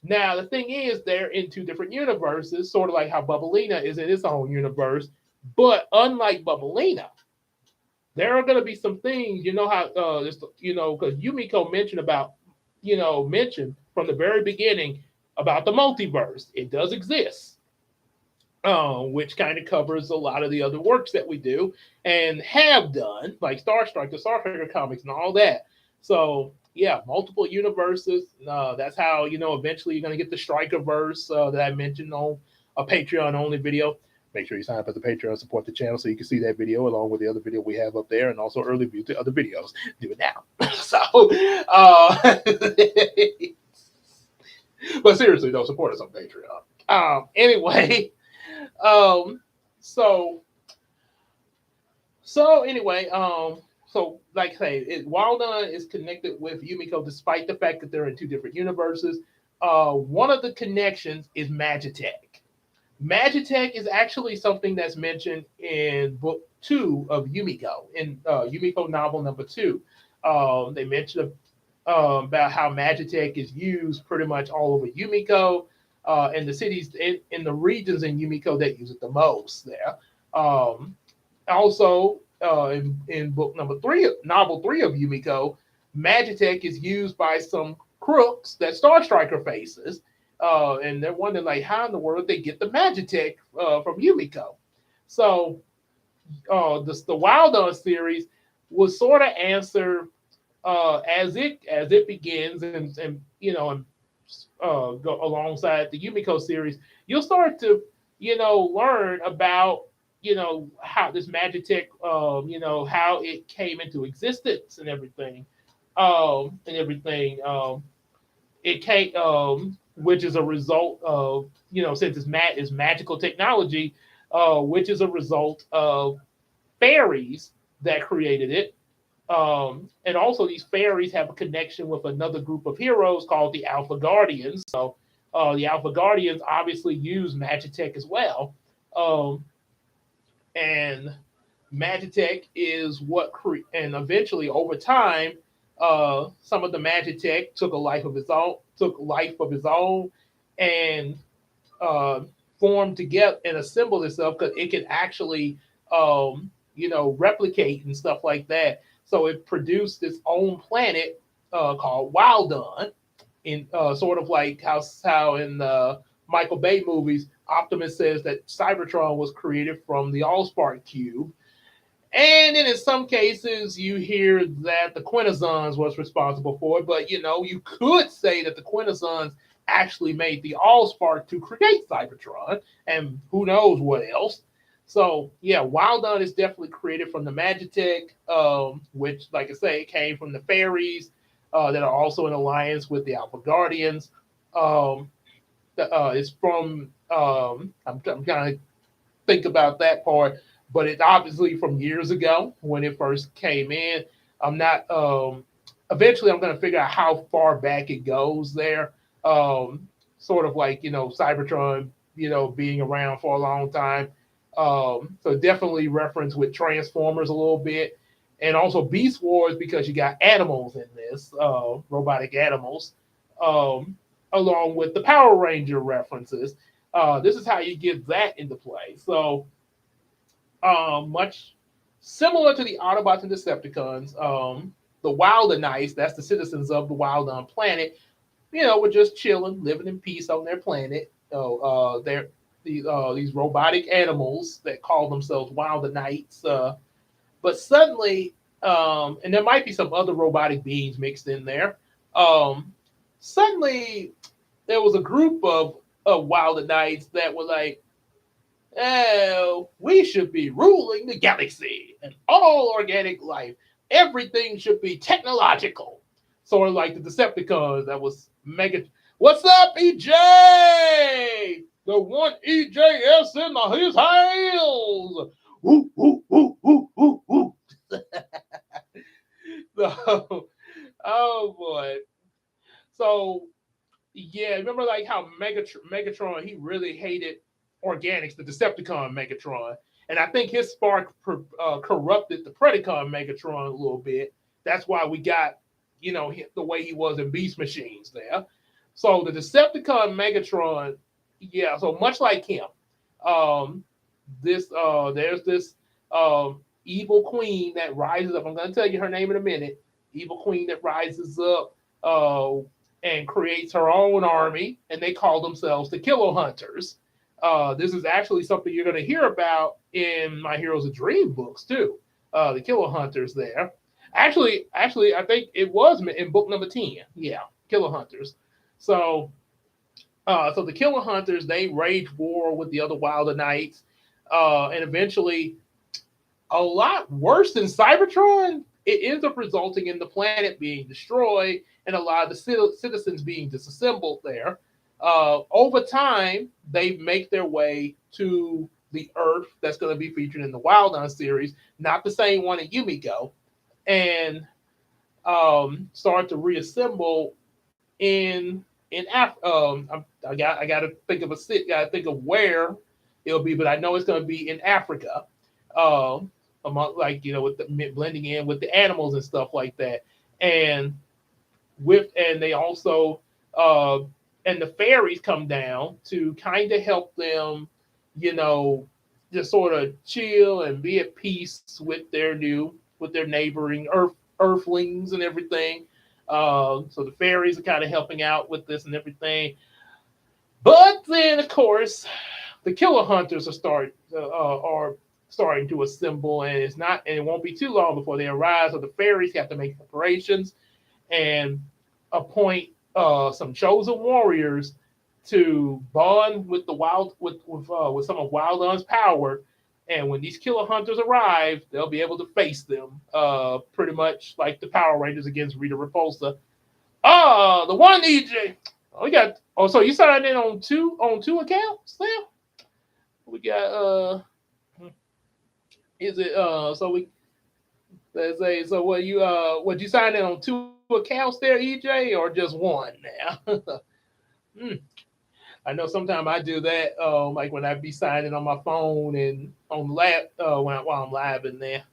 Now, the thing is, they're in two different universes, sort of like how Bubblina is in its own universe. But unlike Bubblina, there are going to be some things, how, because Yumiko mentioned from the very beginning about the multiverse. It does exist, which kind of covers a lot of the other works that we do and have done, like Star Strike, the Starfighter comics, and all that. So yeah, multiple universes. That's how eventually you're going to get the Striker verse that I mentioned on a Patreon only video. Make sure you sign up as a Patreon, support the channel so you can see that video along with the other video we have up there, and also early views to other videos. Do it now. So, but seriously, though, support us on Patreon. Anyway, um, so anyway, so like I say, Wildon is connected with Yumiko despite the fact that they're in two different universes. One of the connections is Magitech. Magitech is actually something that's mentioned in book 2 of Yumiko, in Yumiko novel number 2. They mention about how Magitech is used pretty much all over Yumiko, and the cities in the regions in Yumiko that use it the most there. Also, in book number 3, novel 3 of Yumiko, Magitech is used by some crooks that Star Striker faces. And they're wondering, like, how in the world they get the Magitech from Yumiko. So, the Wild On series will sort of answer as it begins, and go alongside the Yumiko series. You'll start to learn about how this Magitech, how it came into existence and everything, it came, which is a result of since it's magical technology, which is a result of fairies that created it. And also these fairies have a connection with another group of heroes called the Alpha Guardians. So the Alpha Guardians obviously use Magitech as well. And Magitech is and eventually over time, some of the Magitech took life of its own, and uh, formed together and assembled itself because it can actually, replicate and stuff like that. So it produced its own planet called Wildon, in sort of like how in the Michael Bay movies, Optimus says that Cybertron was created from the Allspark cube. And then in some cases, you hear that the Quintessons was responsible for it, but you could say that the Quintessons actually made the Allspark to create Cybertron, and who knows what else. So yeah, Wildon is definitely created from the Magitech, which, like I say, came from the fairies. that are also in alliance with the Alpha Guardians. Um, it's from I'm kind of think about that part, but it's obviously from years ago when it first came in. I'm not. Eventually, I'm going to figure out how far back it goes there. Sort of like Cybertron, being around for a long time. So definitely reference with Transformers a little bit, and also Beast Wars because you got animals in this, robotic animals, um, along with the Power Ranger references. This is how you get that into play. So much similar to the Autobots and Decepticons. The Wildenites, that's the citizens of the Wildon planet, were just chilling, living in peace on their planet. They're these robotic animals that call themselves Wildenites. But suddenly, and there might be some other robotic beings mixed in there. Um, Suddenly, there was a group of Wildenites that were like, we should be ruling the galaxy and all organic life. Everything should be technological. Sort of like the Decepticons that was mega. What's up, EJ? The one EJS in his heels. Woo, woo, woo, woo, woo, woo. So, oh boy. So yeah, remember like how Megatron he really hated organics, the Decepticon Megatron, and I think his spark corrupted the Predacon Megatron a little bit. That's why we got the way he was in Beast Machines there. So the Decepticon Megatron, yeah. So much like him, um, there's this evil queen that rises up. I'm going to tell you her name in a minute. Evil queen that rises up. And creates her own army, and they call themselves the Kilo Hunters. This is actually something you're going to hear about in My Heroes of Dream books too. The Kilo Hunters there. Actually, I think it was in book number 10. Yeah, Kilo Hunters. So, so the Kilo Hunters they wage war with the other Wilder Knights, and eventually a lot worse than Cybertron, it ends up resulting in the planet being destroyed and a lot of the citizens being disassembled there. Over time, they make their way to the Earth that's going to be featured in the Wild On series, not the same one in Yumiko, and start to reassemble in Africa. I got to think of got to think of where it'll be, but I know it's going to be in Africa. Um, Among like with the blending in with the animals and stuff like that, and they also uh, and the fairies come down to kind of help them, you know, just sort of chill and be at peace with their neighboring earthlings and everything. So the fairies are kind of helping out with this and everything. But then, of course, the killer hunters are starting to assemble, and it won't be too long before they arrive. So the fairies have to make preparations and appoint some chosen warriors to bond with the wild with some of Wildon's power. And when these killer hunters arrive, they'll be able to face them, pretty much like the Power Rangers against Rita Repulsa. The one EJ. Oh, we got. Oh, so you signed in on two accounts now? We got. Is it? So we. Let's say. So what you signed in on two accounts there, EJ, or just one now? Hmm. I know sometimes I do that, like when I be signing on my phone and on the lap while I'm live in there.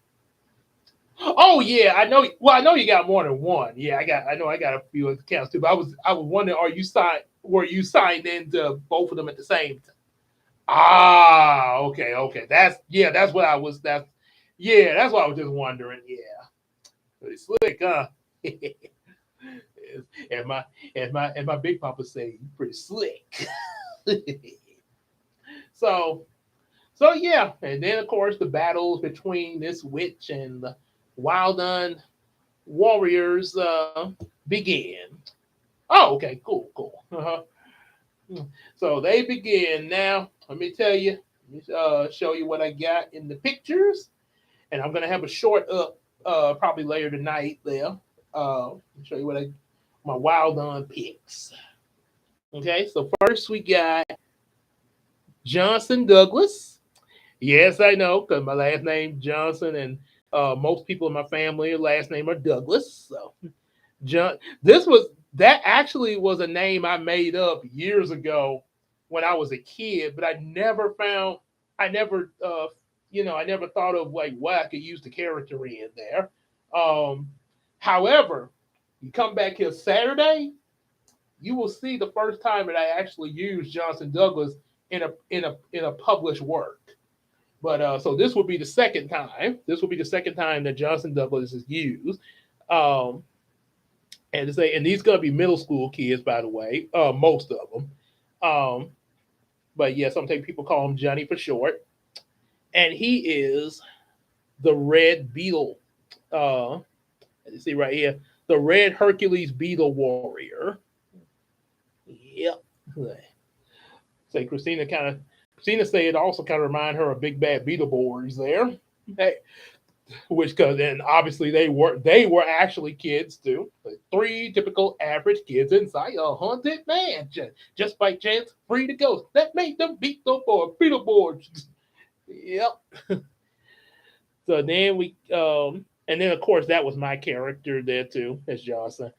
Oh yeah, I know. Well, I know you got more than one. Yeah, I know I got a few accounts too. But I was wondering, were you signed into both of them at the same time? Ah, okay. That's what I was. That's what I was just wondering. Yeah, pretty slick, huh? and my big papa say pretty slick. so yeah, and then of course the battles between this witch and the Wildon warriors begin. Oh, okay, cool. Uh-huh. So they begin now. Let me tell you. Let me show you what I got in the pictures, and I'm gonna have a short up probably later tonight there. I'll show you my wild on picks. Okay, so first we got Johnson Douglas. Yes, I know, because my last name Johnson, and most people in my family last name are Douglas. So John, that actually was a name I made up years ago when I was a kid, but I never, I never thought of like what I could use the character in there. Um, However, you come back here Saturday, you will see the first time that I actually used Johnson Douglas in a published work. But so this will be the second time. This will be the second time that Johnson Douglas is used. Um, and to say, and these gonna be middle school kids, by the way, most of them. Um, but yeah, some people call him Johnny for short, and he is the Red Beetle. You see right here, the Red Hercules Beetle Warrior. Yep. Say Christina said it also kind of remind her of Big Bad Beetleborgs there. Hey, which because then obviously they were actually kids too. Three typical average kids inside a haunted mansion. Just by chance, free to go. That made them beat the boy Beetleborgs. Yep. So then and then of course that was my character there too, as Johnson.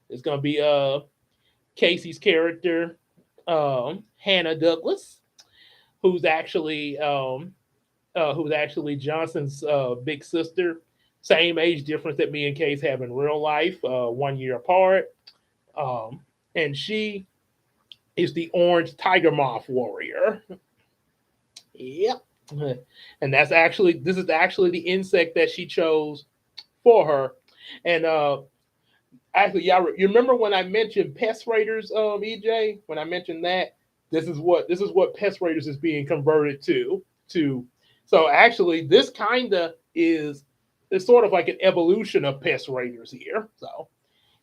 It's gonna be Casey's character, Hannah Douglas, who's actually Johnson's big sister. Same age difference that me and Case have in real life, 1 year apart. Um, and she is the orange tiger moth warrior. Yep. And this is actually the insect that she chose for her. And actually, y'all, you remember when I mentioned Pest Raiders, EJ? When I mentioned that, this is what Pest Raiders is being converted to. So actually, this kinda is it's sort of like an evolution of Pest Raiders here. So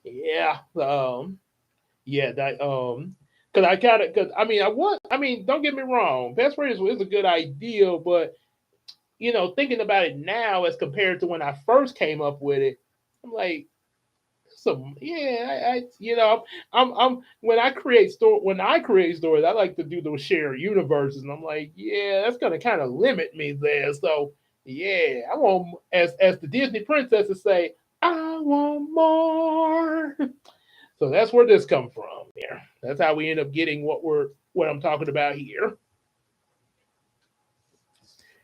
yeah, yeah, that because I got it. Because I mean, don't get me wrong, Pest Raiders is a good idea, but thinking about it now as compared to when I first came up with it, I'm like, some yeah, I'm when I create stories, I like to do those shared universes, and I'm like, yeah, that's gonna kind of limit me there. So yeah, I want as the Disney princesses say, I want more. So that's where this come from. Here, that's how we end up getting what I'm talking about here.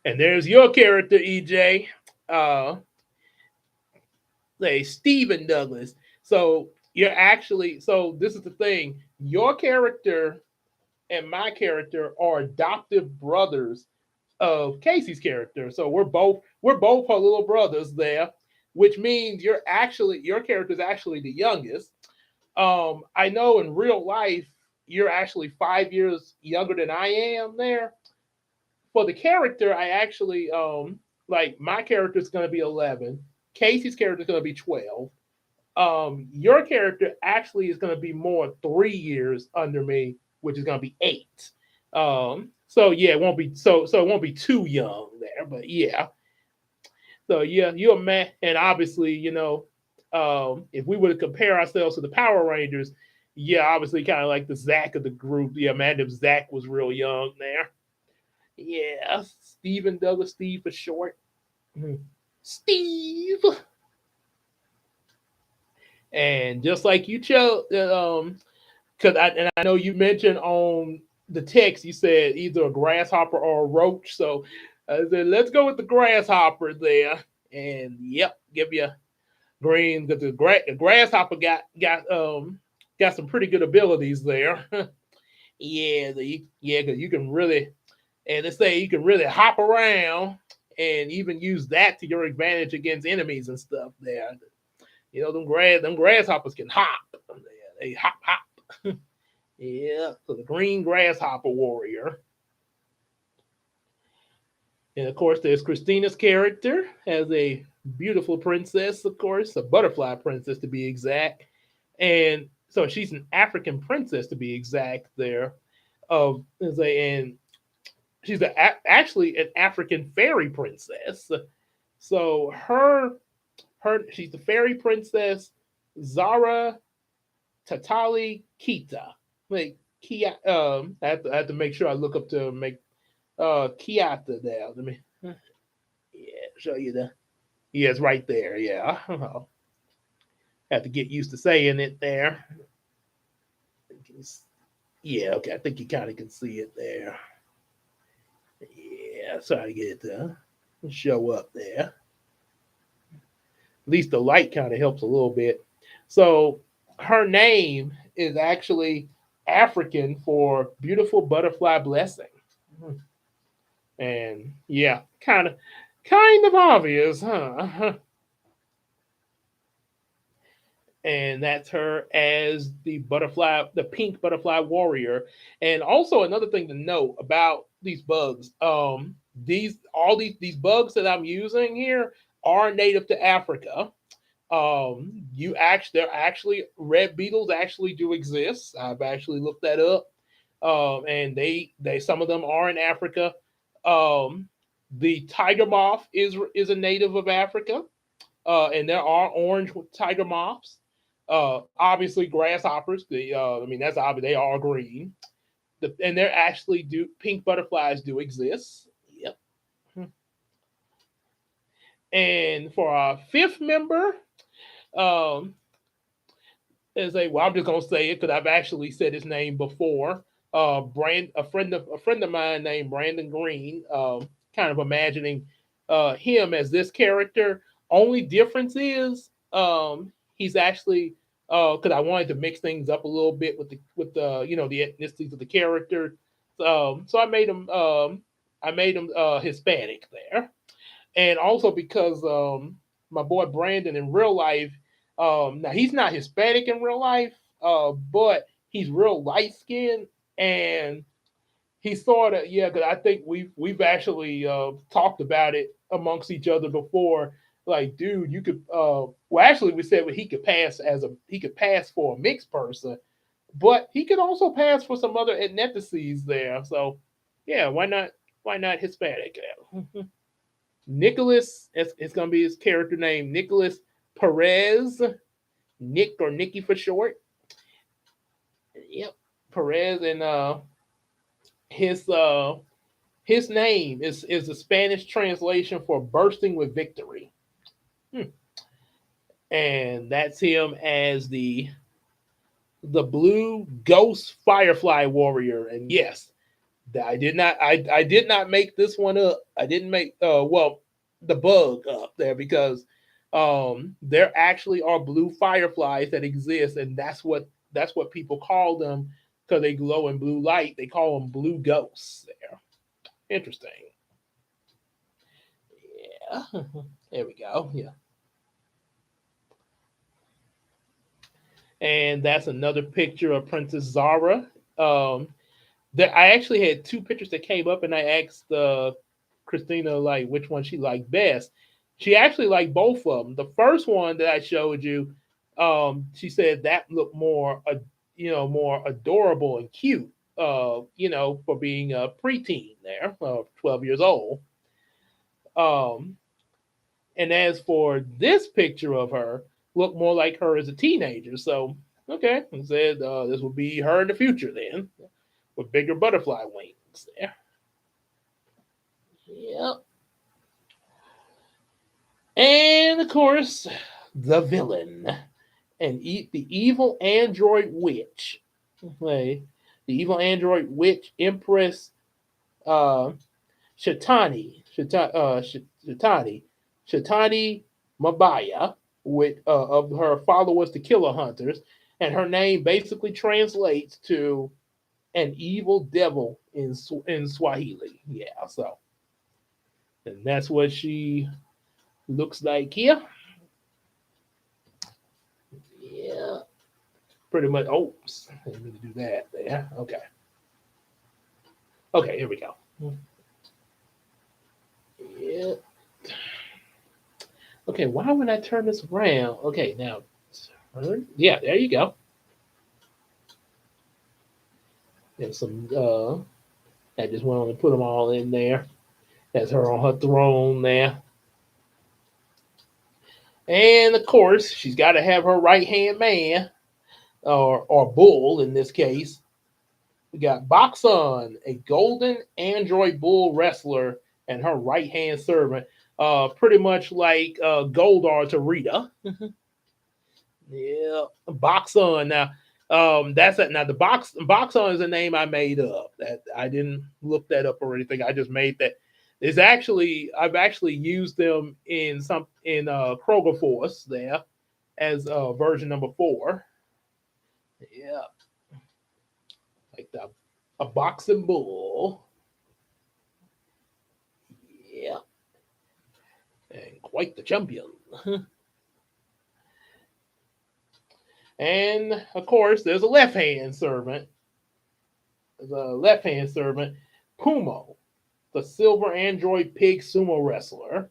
And there's your character, EJ. Uh, say Stephen Douglas. So this is the thing. Your character and my character are adoptive brothers of Casey's character. So we're both her little brothers there, which means your character is actually the youngest. I know in real life you're actually 5 years younger than I am there. For the character, I actually like my character is going to be 11. Casey's character is going to be 12. Your character actually is going to be more 3 years under me, which is going to be 8. So yeah, it won't be so it won't be too young there, but yeah. So yeah, you're a man, and obviously, if we were to compare ourselves to the Power Rangers, yeah, obviously, kind of like the Zach of the group. Yeah, man, if Zach was real young there. Yeah, Stephen Douglas, Steve for short. Mhm. Steve. And just like you chose, because I know you mentioned on the text you said either a grasshopper or a roach. So I said let's go with the grasshopper there. And yep, give you green because the grasshopper got some pretty good abilities there. Yeah, because you can really, and they say you can really hop around and even use that to your advantage against enemies and stuff there. Them grasshoppers can hop. They hop hop. Yeah. So the green grasshopper warrior. And of course there's Christina's character as a beautiful princess, of course, a butterfly princess to be exact. And so she's an African princess to be exact there. And she's actually an African fairy princess. So her She's the fairy princess Zara Tatali Kita. Like Kia, I have to make sure I look up to make Kiata there. Let me show you the. Yeah, it's right there. Yeah, have to get used to saying it there. Yeah, okay. I think you kind of can see it there. Yeah, sorry to get it to show up there. At least the light kind of helps a little bit. So her name is actually African for beautiful butterfly blessing. And yeah, kind of obvious, huh? And that's her as the pink butterfly warrior. And also another thing to note about these bugs, these bugs that I'm using here are native to Africa. They're actually red beetles actually do exist. I've actually looked that up. And they some of them are in Africa. Um, the tiger moth is a native of Africa, and there are orange tiger moths. Obviously grasshoppers. I mean that's obvious. They are green. And there actually do pink butterflies do exist. Yep. And for our fifth member, um, I'm just gonna say it because I've actually said his name before. A friend of mine named Brandon Green. Kind of imagining him as this character. Only difference is he's actually because I wanted to mix things up a little bit with the the ethnicities of the character. So I made him Hispanic there, and also because my boy Brandon in real life, now he's not Hispanic in real life, but he's real light skinned, and he sort of because I think we've actually talked about it amongst each other before. Like, dude, you could. Well, actually, we said he could pass for a mixed person, but he could also pass for some other ethnicities there. So, yeah, why not? Why not Hispanic? Nicholas, it's gonna be his character name, Nicholas Perez, Nick or Nicky for short. Yep, Perez, and his uh his name is the Spanish translation for bursting with victory, hmm. And that's him as the blue ghost firefly warrior. And yes, I did not make this one up. I didn't make the bug up there because there actually are blue fireflies that exist, and that's what people call them because they glow in blue light. They call them blue ghosts. There, interesting. Yeah, there we go. Yeah, and that's another picture of Princess Zara. Um, I actually had two pictures that came up, and I asked Christina like which one she liked best. She actually liked both of them. The first one that I showed you, she said that looked more adorable and cute. For being a preteen there, 12 years old. Um, and as for this picture of her, looked more like her as a teenager. So okay, I said this will be her in the future then, with bigger butterfly wings there. Yep. And of course, the villain and the evil android witch. Okay. The evil android witch Empress uh, Shatani Mabaya, with of her followers, the Killer Hunters, and her name basically translates to an evil devil in Swahili. Yeah, so and that's what she looks like here. Yeah, pretty much. Oops, I didn't mean to do that there. Okay. Okay, here we go. Yeah. Okay, why would I turn this around? Okay, now, yeah, there you go. And some, I just went on and put them all in there. That's her on her throne there. And of course, she's got to have her right hand man, or bull in this case. We got Boxon, a golden android bull wrestler, and her right hand servant. Pretty much like Goldar to Rita. Yeah, Boxon. Now, that's it. Now, the Boxon is a name I made up. That I didn't look that up or anything. I just made that. It's actually I've actually used them in some in Kroger Force there as version number 4. Yeah, like the a boxing bull. Yeah, and quite the champion. And of course, there's a left hand servant. There's a left hand servant, Pumo, the silver android pig sumo wrestler.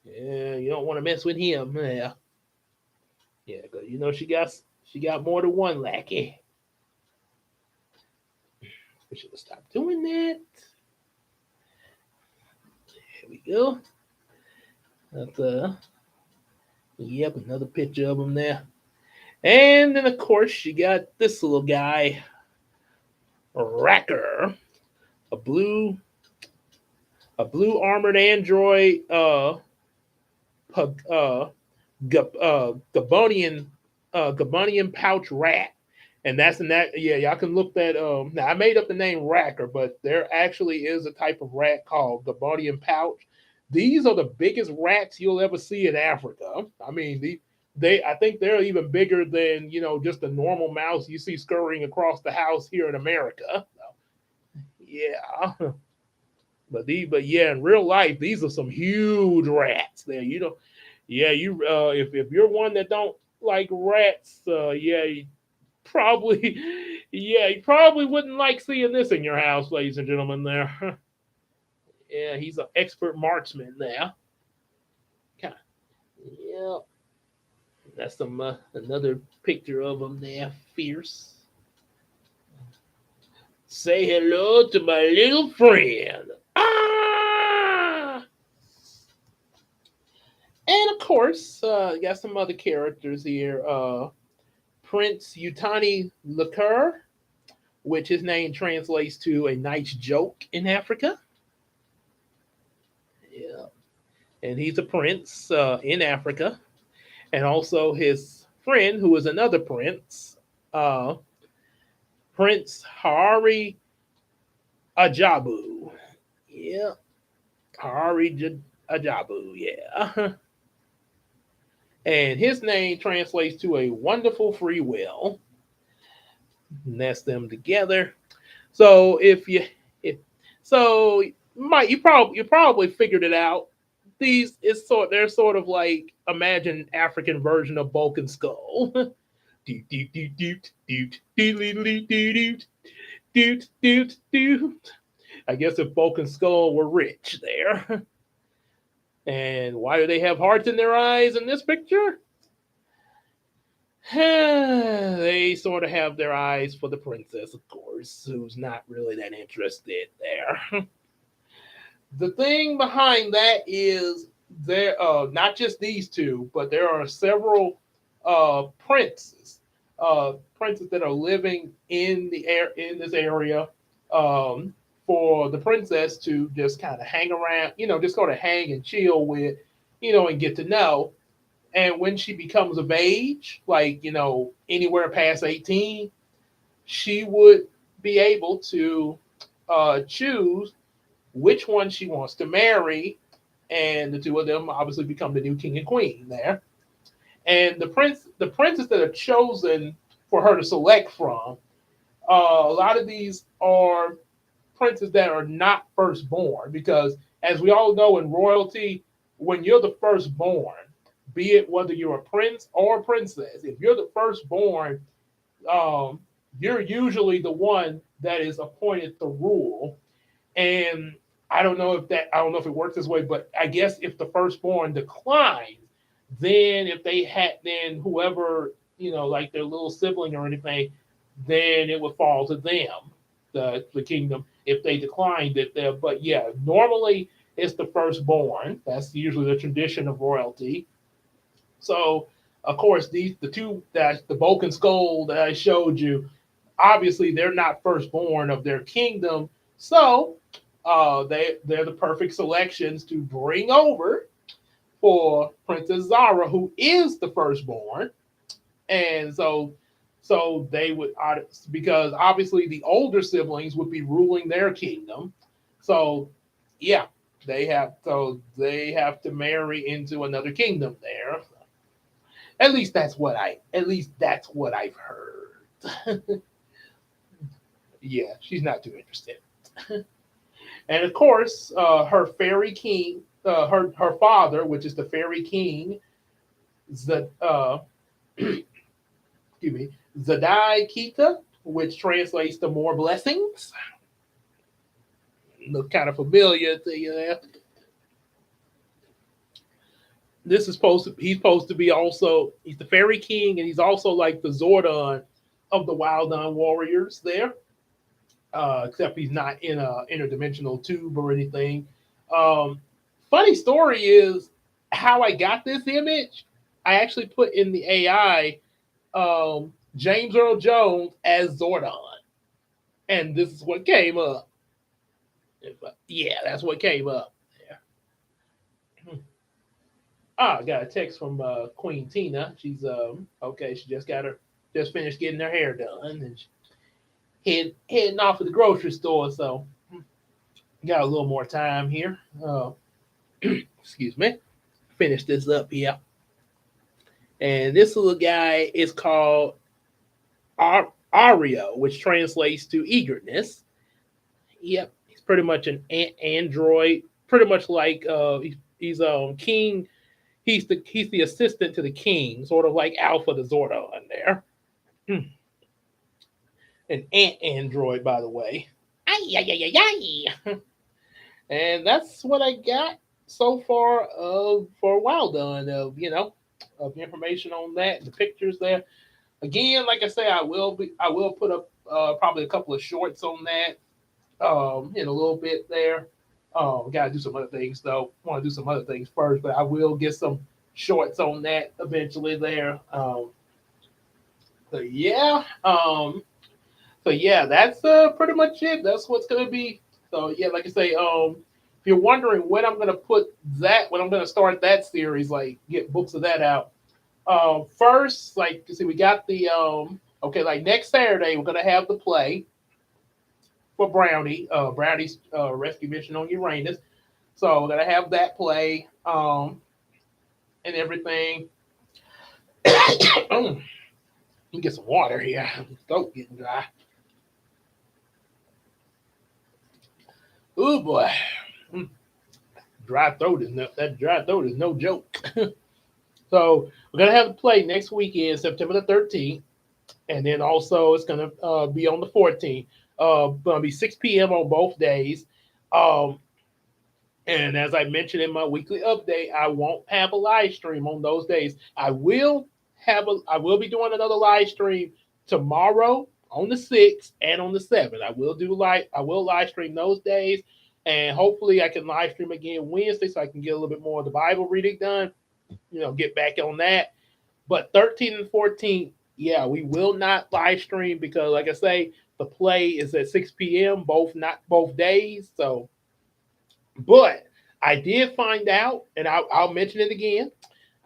Yeah, you don't want to mess with him. Yeah, yeah, because you know she got more than one lackey. We should have stopped doing that. Here we go. That's yep, another picture of him there. And then of course you got this little guy, Racker, a blue armored android uh Gabonian Gabonian pouch rat. And that's in that yeah, y'all can look that now I made up the name Racker, but there actually is a type of rat called Gabonian pouch. These are the biggest rats you'll ever see in Africa. I mean, they I think they're even bigger than, just a normal mouse you see scurrying across the house here in America. Yeah. But yeah, in real life, these are some huge rats there. Yeah, if you're one that don't like rats, yeah, probably, yeah, you probably wouldn't like seeing this in your house, ladies and gentlemen. There, yeah, he's an expert marksman there. Kind yeah, that's some another picture of him there, fierce. Say hello to my little friend. Ah! And of course, you got some other characters here. Prince Utani Lakur, which his name translates to a nice joke in Africa. Yeah. And he's a prince in Africa. And also his friend, who is another prince, uh, Prince Hari Ajabu. Yeah. Ajabu. Yeah. And his name translates to a wonderful free will. And that's them together. So if so Mike, you probably figured it out. They're sort of like imagine African version of Bulk and Skull. Doot, doot, doot, doot, doot, doot, doot, doot, doot, doot, doot. I guess if Bulk and Skull were rich there. And why do they have hearts in their eyes in this picture? They sort of have their eyes for the princess, of course, who's not really that interested there. The thing behind that is there, not just these two, but there are several princes that are living in the air in this area, um, for the princess to just kind of hang around, just go to hang and chill with, and get to know. And when she becomes of age, like, anywhere past 18, she would be able to choose which one she wants to marry. And the two of them obviously become the new king and queen there. And the princes that are chosen for her to select from, a lot of these are princes that are not firstborn, because as we all know in royalty, when you're the firstborn, be it whether you're a prince or a princess, if you're the firstborn, um, you're usually the one that is appointed to rule. And I don't know if it works this way, but I guess if the firstborn declines, then if they had then whoever, like their little sibling or anything, then it would fall to them, the kingdom, if they declined it there. But yeah, normally is the firstborn. That's usually the tradition of royalty. So, of course, the two that the Vulcan skull that I showed you, obviously they're not firstborn of their kingdom. So, they're the perfect selections to bring over for Princess Zara, who is the firstborn. And so they would, because obviously the older siblings would be ruling their kingdom. So yeah, they have to marry into another kingdom there. At least that's what I've heard. Yeah, she's not too interested. And of course, her fairy king, her father, which is the fairy king, Z, excuse me, Zadai Kita, which translates to more blessings. Look kind of familiar to you there. This is he's supposed to be also, he's the fairy king, and he's also like the Zordon of the Wildon warriors there. Except he's not in a interdimensional tube or anything. Um, Funny story is how I got this image. I actually put in the AI James Earl Jones as Zordon, and this is what came up. Yeah, that's what came up. Yeah. I got a text from Queen Tina. She's okay. She just finished getting her hair done, and heading off to the grocery store. So got a little more time here. Excuse me. Finish this up here. And this little guy is called Ario, which translates to eagerness. Yep, he's pretty much an android, pretty much like he's king. He's the assistant to the king, sort of like Alpha the Zordon there. Hmm. An ant android, by the way. Ay, ay, ay, ay, ay. And that's what I got so far for a while done of of information on that, the pictures there. Again, like I say, I will put up probably a couple of shorts on that in a little bit there. Got to do some other things though. Want to do some other things first, but I will get some shorts on that eventually there. So yeah, so yeah, that's pretty much it. That's what's gonna be. So yeah, like I say, if you're wondering when I'm gonna when I'm gonna start that series, like get books of that out. First, like you see, we got the okay, like next Saturday we're gonna have the play for Brownie's rescue mission on Uranus. So we're gonna have that play and everything. Let me get some water here. Throat getting dry. Oh boy, dry throat is no joke. So we're gonna have the play next weekend, September the 13th, and then also it's gonna be on the 14th. Gonna be 6 p.m. on both days. Um, and as I mentioned in my weekly update, I won't have a live stream on those days. I will be doing another live stream tomorrow on the 6th and on the 7th. I will live stream those days, and hopefully I can live stream again Wednesday so I can get a little bit more of the Bible reading done. Get back on that. But 13 and 14, yeah, we will not live stream because, like I say, the play is at 6 p.m. Not both days. So, but I did find out, and I'll mention it again.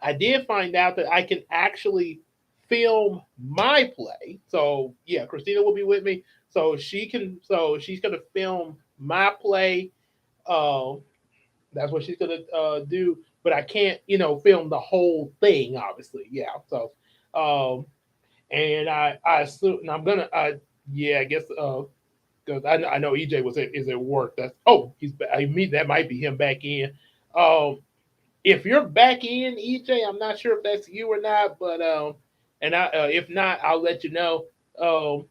I did find out that I can actually film my play. So yeah, Christina will be with me. So she can. So she's gonna film my play. Uh, that's what she's gonna do. But I can't, film the whole thing. Obviously, yeah. So, um, and I assume, and I'm gonna, yeah, I guess, because I know EJ is at work. That's that might be him back in. Um, if you're back in, EJ, I'm not sure if that's you or not, but and if not, I'll let you know. Um,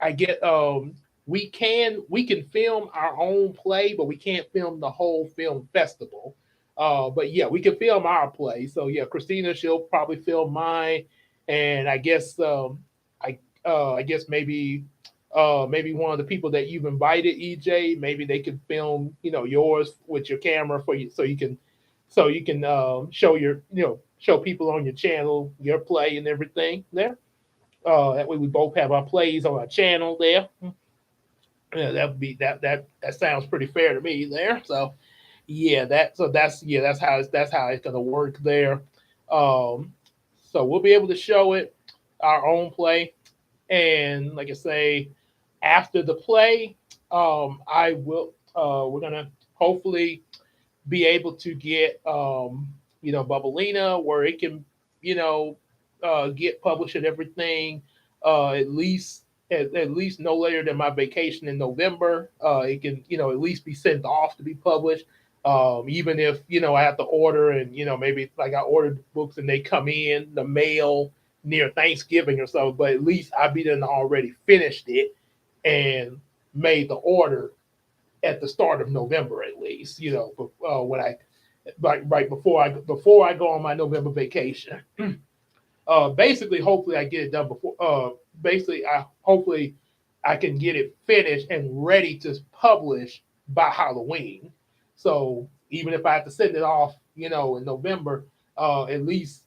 I get we can film our own play, but we can't film the whole film festival. But yeah, we can film our play. So yeah, Christina, she'll probably film mine, and I guess I guess maybe maybe one of the people that you've invited, EJ, maybe they could film, yours with your camera for you, so you can show show people on your channel your play and everything there. That way we both have our plays on our channel there. Yeah, that would be that sounds pretty fair to me there. So yeah, that's how it's gonna work there. Um, so we'll be able to show it our own play, and like I say, after the play, I will we're gonna hopefully be able to get Bubblina where it can you know get published and everything at least at least no later than my vacation in November. It can at least be sent off to be published. Even if I have to order and maybe like I ordered books and they come in the mail near Thanksgiving or so, but at least I be done already finished it and made the order at the start of November at least. When I right before I go on my November vacation. Basically, hopefully I get it done before. Basically, I hopefully I can get it finished and ready to publish by Halloween. So even if I have to send it off, in November, at least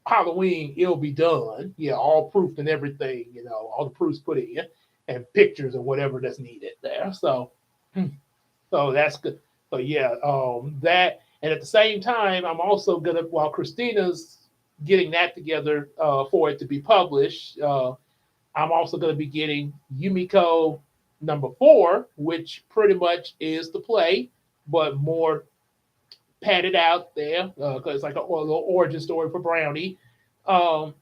Halloween it'll be done. Yeah, all proofed and everything. All the proofs put in and pictures and whatever that's needed there. So that's good. So yeah, that and at the same time, I'm also gonna while Christina's getting that together for it to be published. I'm also gonna be getting Yumiko number 4, which pretty much is the play, but more padded out there because it's like a little origin story for Brownie. I'm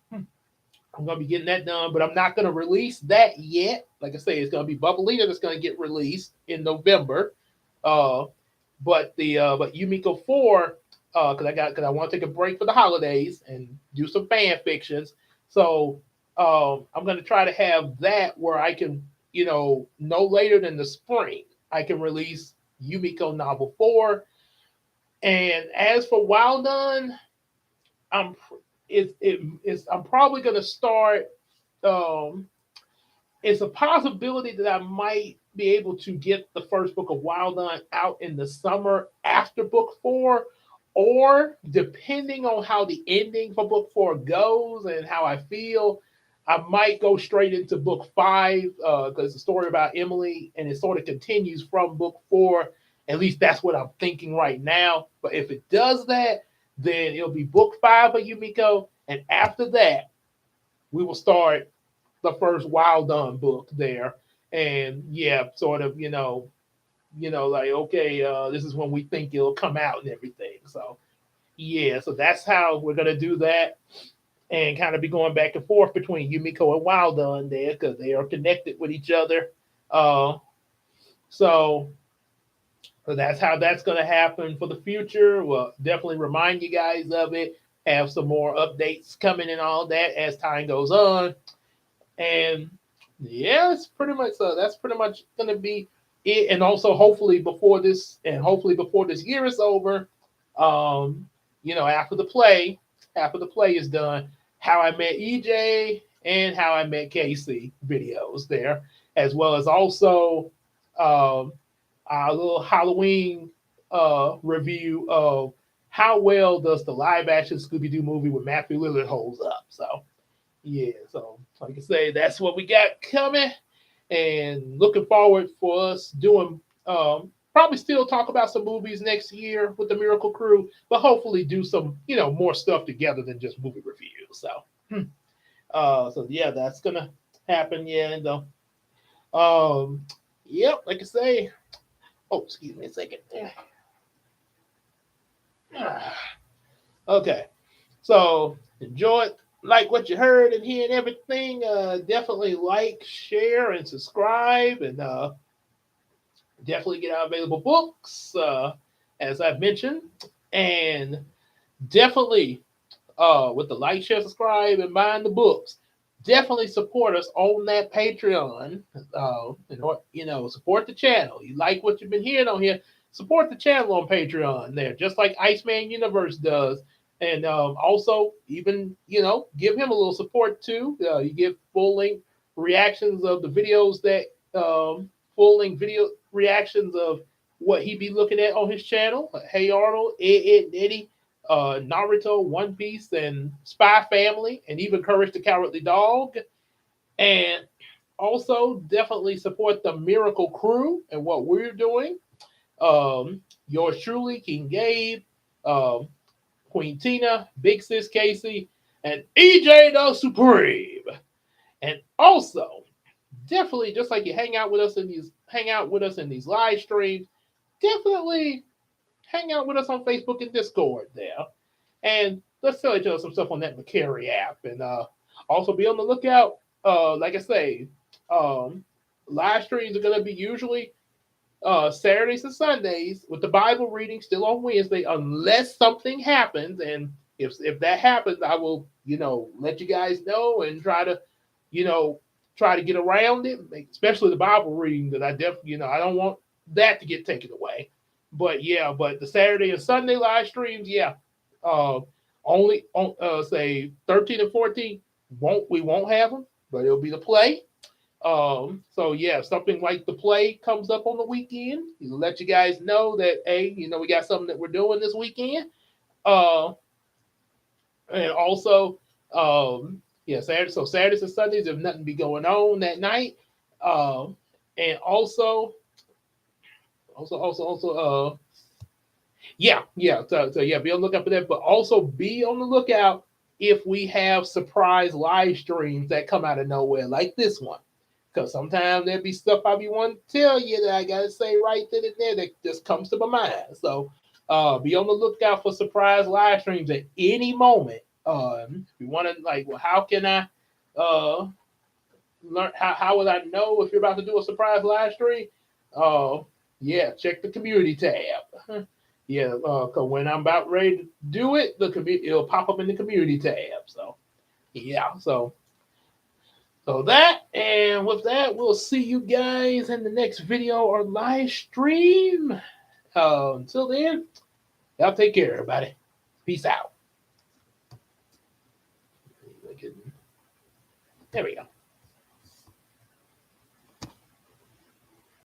gonna be getting that done, but I'm not gonna release that yet. Like I say, it's gonna be Bubblina that's gonna get released in November. Uh, but Yumiko 4, because I want to take a break for the holidays and do some fan fictions. So I'm gonna try to have that where I can, no later than the spring, I can release Yumiko novel 4. And as for Wild Done, I'm it's I'm probably gonna start. Um, it's a possibility that I might be able to get the first book of Wild On out in the summer after book 4, or depending on how the ending for book 4 goes and how I feel, I might go straight into book 5 because it's a story about Emily and it sort of continues from book 4. At least that's what I'm thinking right now. But if it does that, then it'll be book 5 of Yumiko, and after that, we will start the first Wild On book there. And yeah, sort of, like okay, this is when we think it'll come out and everything. So yeah, so that's how we're gonna do that, and kind of be going back and forth between Yumiko and Wild On there because they are connected with each other. Uh, so So that's how that's going to happen for the future. We'll definitely remind you guys of it. Have some more updates coming and all that as time goes on. And yeah, it's pretty much that's pretty much going to be it. And also, hopefully before this year is over, um, after the play is done, how I met EJ and how I met Casey videos there, as well as also um, our little Halloween review of how well does the live action Scooby Doo movie with Matthew Lillard holds up. So yeah, so like I say, that's what we got coming, and looking forward for us doing. Probably still talk about some movies next year with the Miracle Crew, but hopefully do some more stuff together than just movie reviews. So yeah, that's gonna happen. Yeah, and yep, like I say. Oh, excuse me a second. Okay, so enjoy it. Like what you heard and hear and everything. Definitely like, share, and subscribe, and definitely get our available books, as I've mentioned, and definitely with the like, share, subscribe, and buying the books. Definitely support us on that Patreon. Support the channel. You like what you've been hearing on here? Support the channel on Patreon there, just like Iceman Universe does. And also, even give him a little support too. You get full length reactions of the videos that full length video reactions of what he be looking at on his channel. Hey Arnold, Ed, Eddie, Naruto, One Piece, and Spy Family, and even Courage the Cowardly Dog. And also definitely support the Miracle Crew and what we're doing. Yours truly, King Gabe, um, Queen Tina, Big Sis Casey, and EJ the Supreme. And also, definitely, just like you hang out with us in these live streams, definitely hang out with us on Facebook and Discord there. And let's tell each other some stuff on that McCary app. And also be on the lookout. Like I say, um, live streams are going to be usually Saturdays and Sundays with the Bible reading still on Wednesday, unless something happens. And if that happens, I will let you guys know and you know try to get around it, especially the Bible reading. That I definitely I don't want that to get taken away. But yeah, but the Saturday and Sunday live streams, yeah, uh, only on say 13 and 14 won't have them, but it'll be the play. So yeah, if something like the play comes up on the weekend, he'll let you guys know that hey, we got something that we're doing this weekend. Uh, and also, yeah, Saturdays and Sundays, if nothing be going on that night. Um, and also, so yeah, be on the lookout for that. But also be on the lookout if we have surprise live streams that come out of nowhere, like this one. Because sometimes there be stuff I be wanting to tell you that I gotta say right then and there that just comes to my mind. So be on the lookout for surprise live streams at any moment. If you want to well, how can I learn? How would I know if you're about to do a surprise live stream? Uh, yeah, check the community tab. Yeah, because when I'm about ready to do it, it'll pop up in the community tab. So yeah, so that, and with that, we'll see you guys in the next video or live stream. Until then, y'all take care, everybody. Peace out. There we go.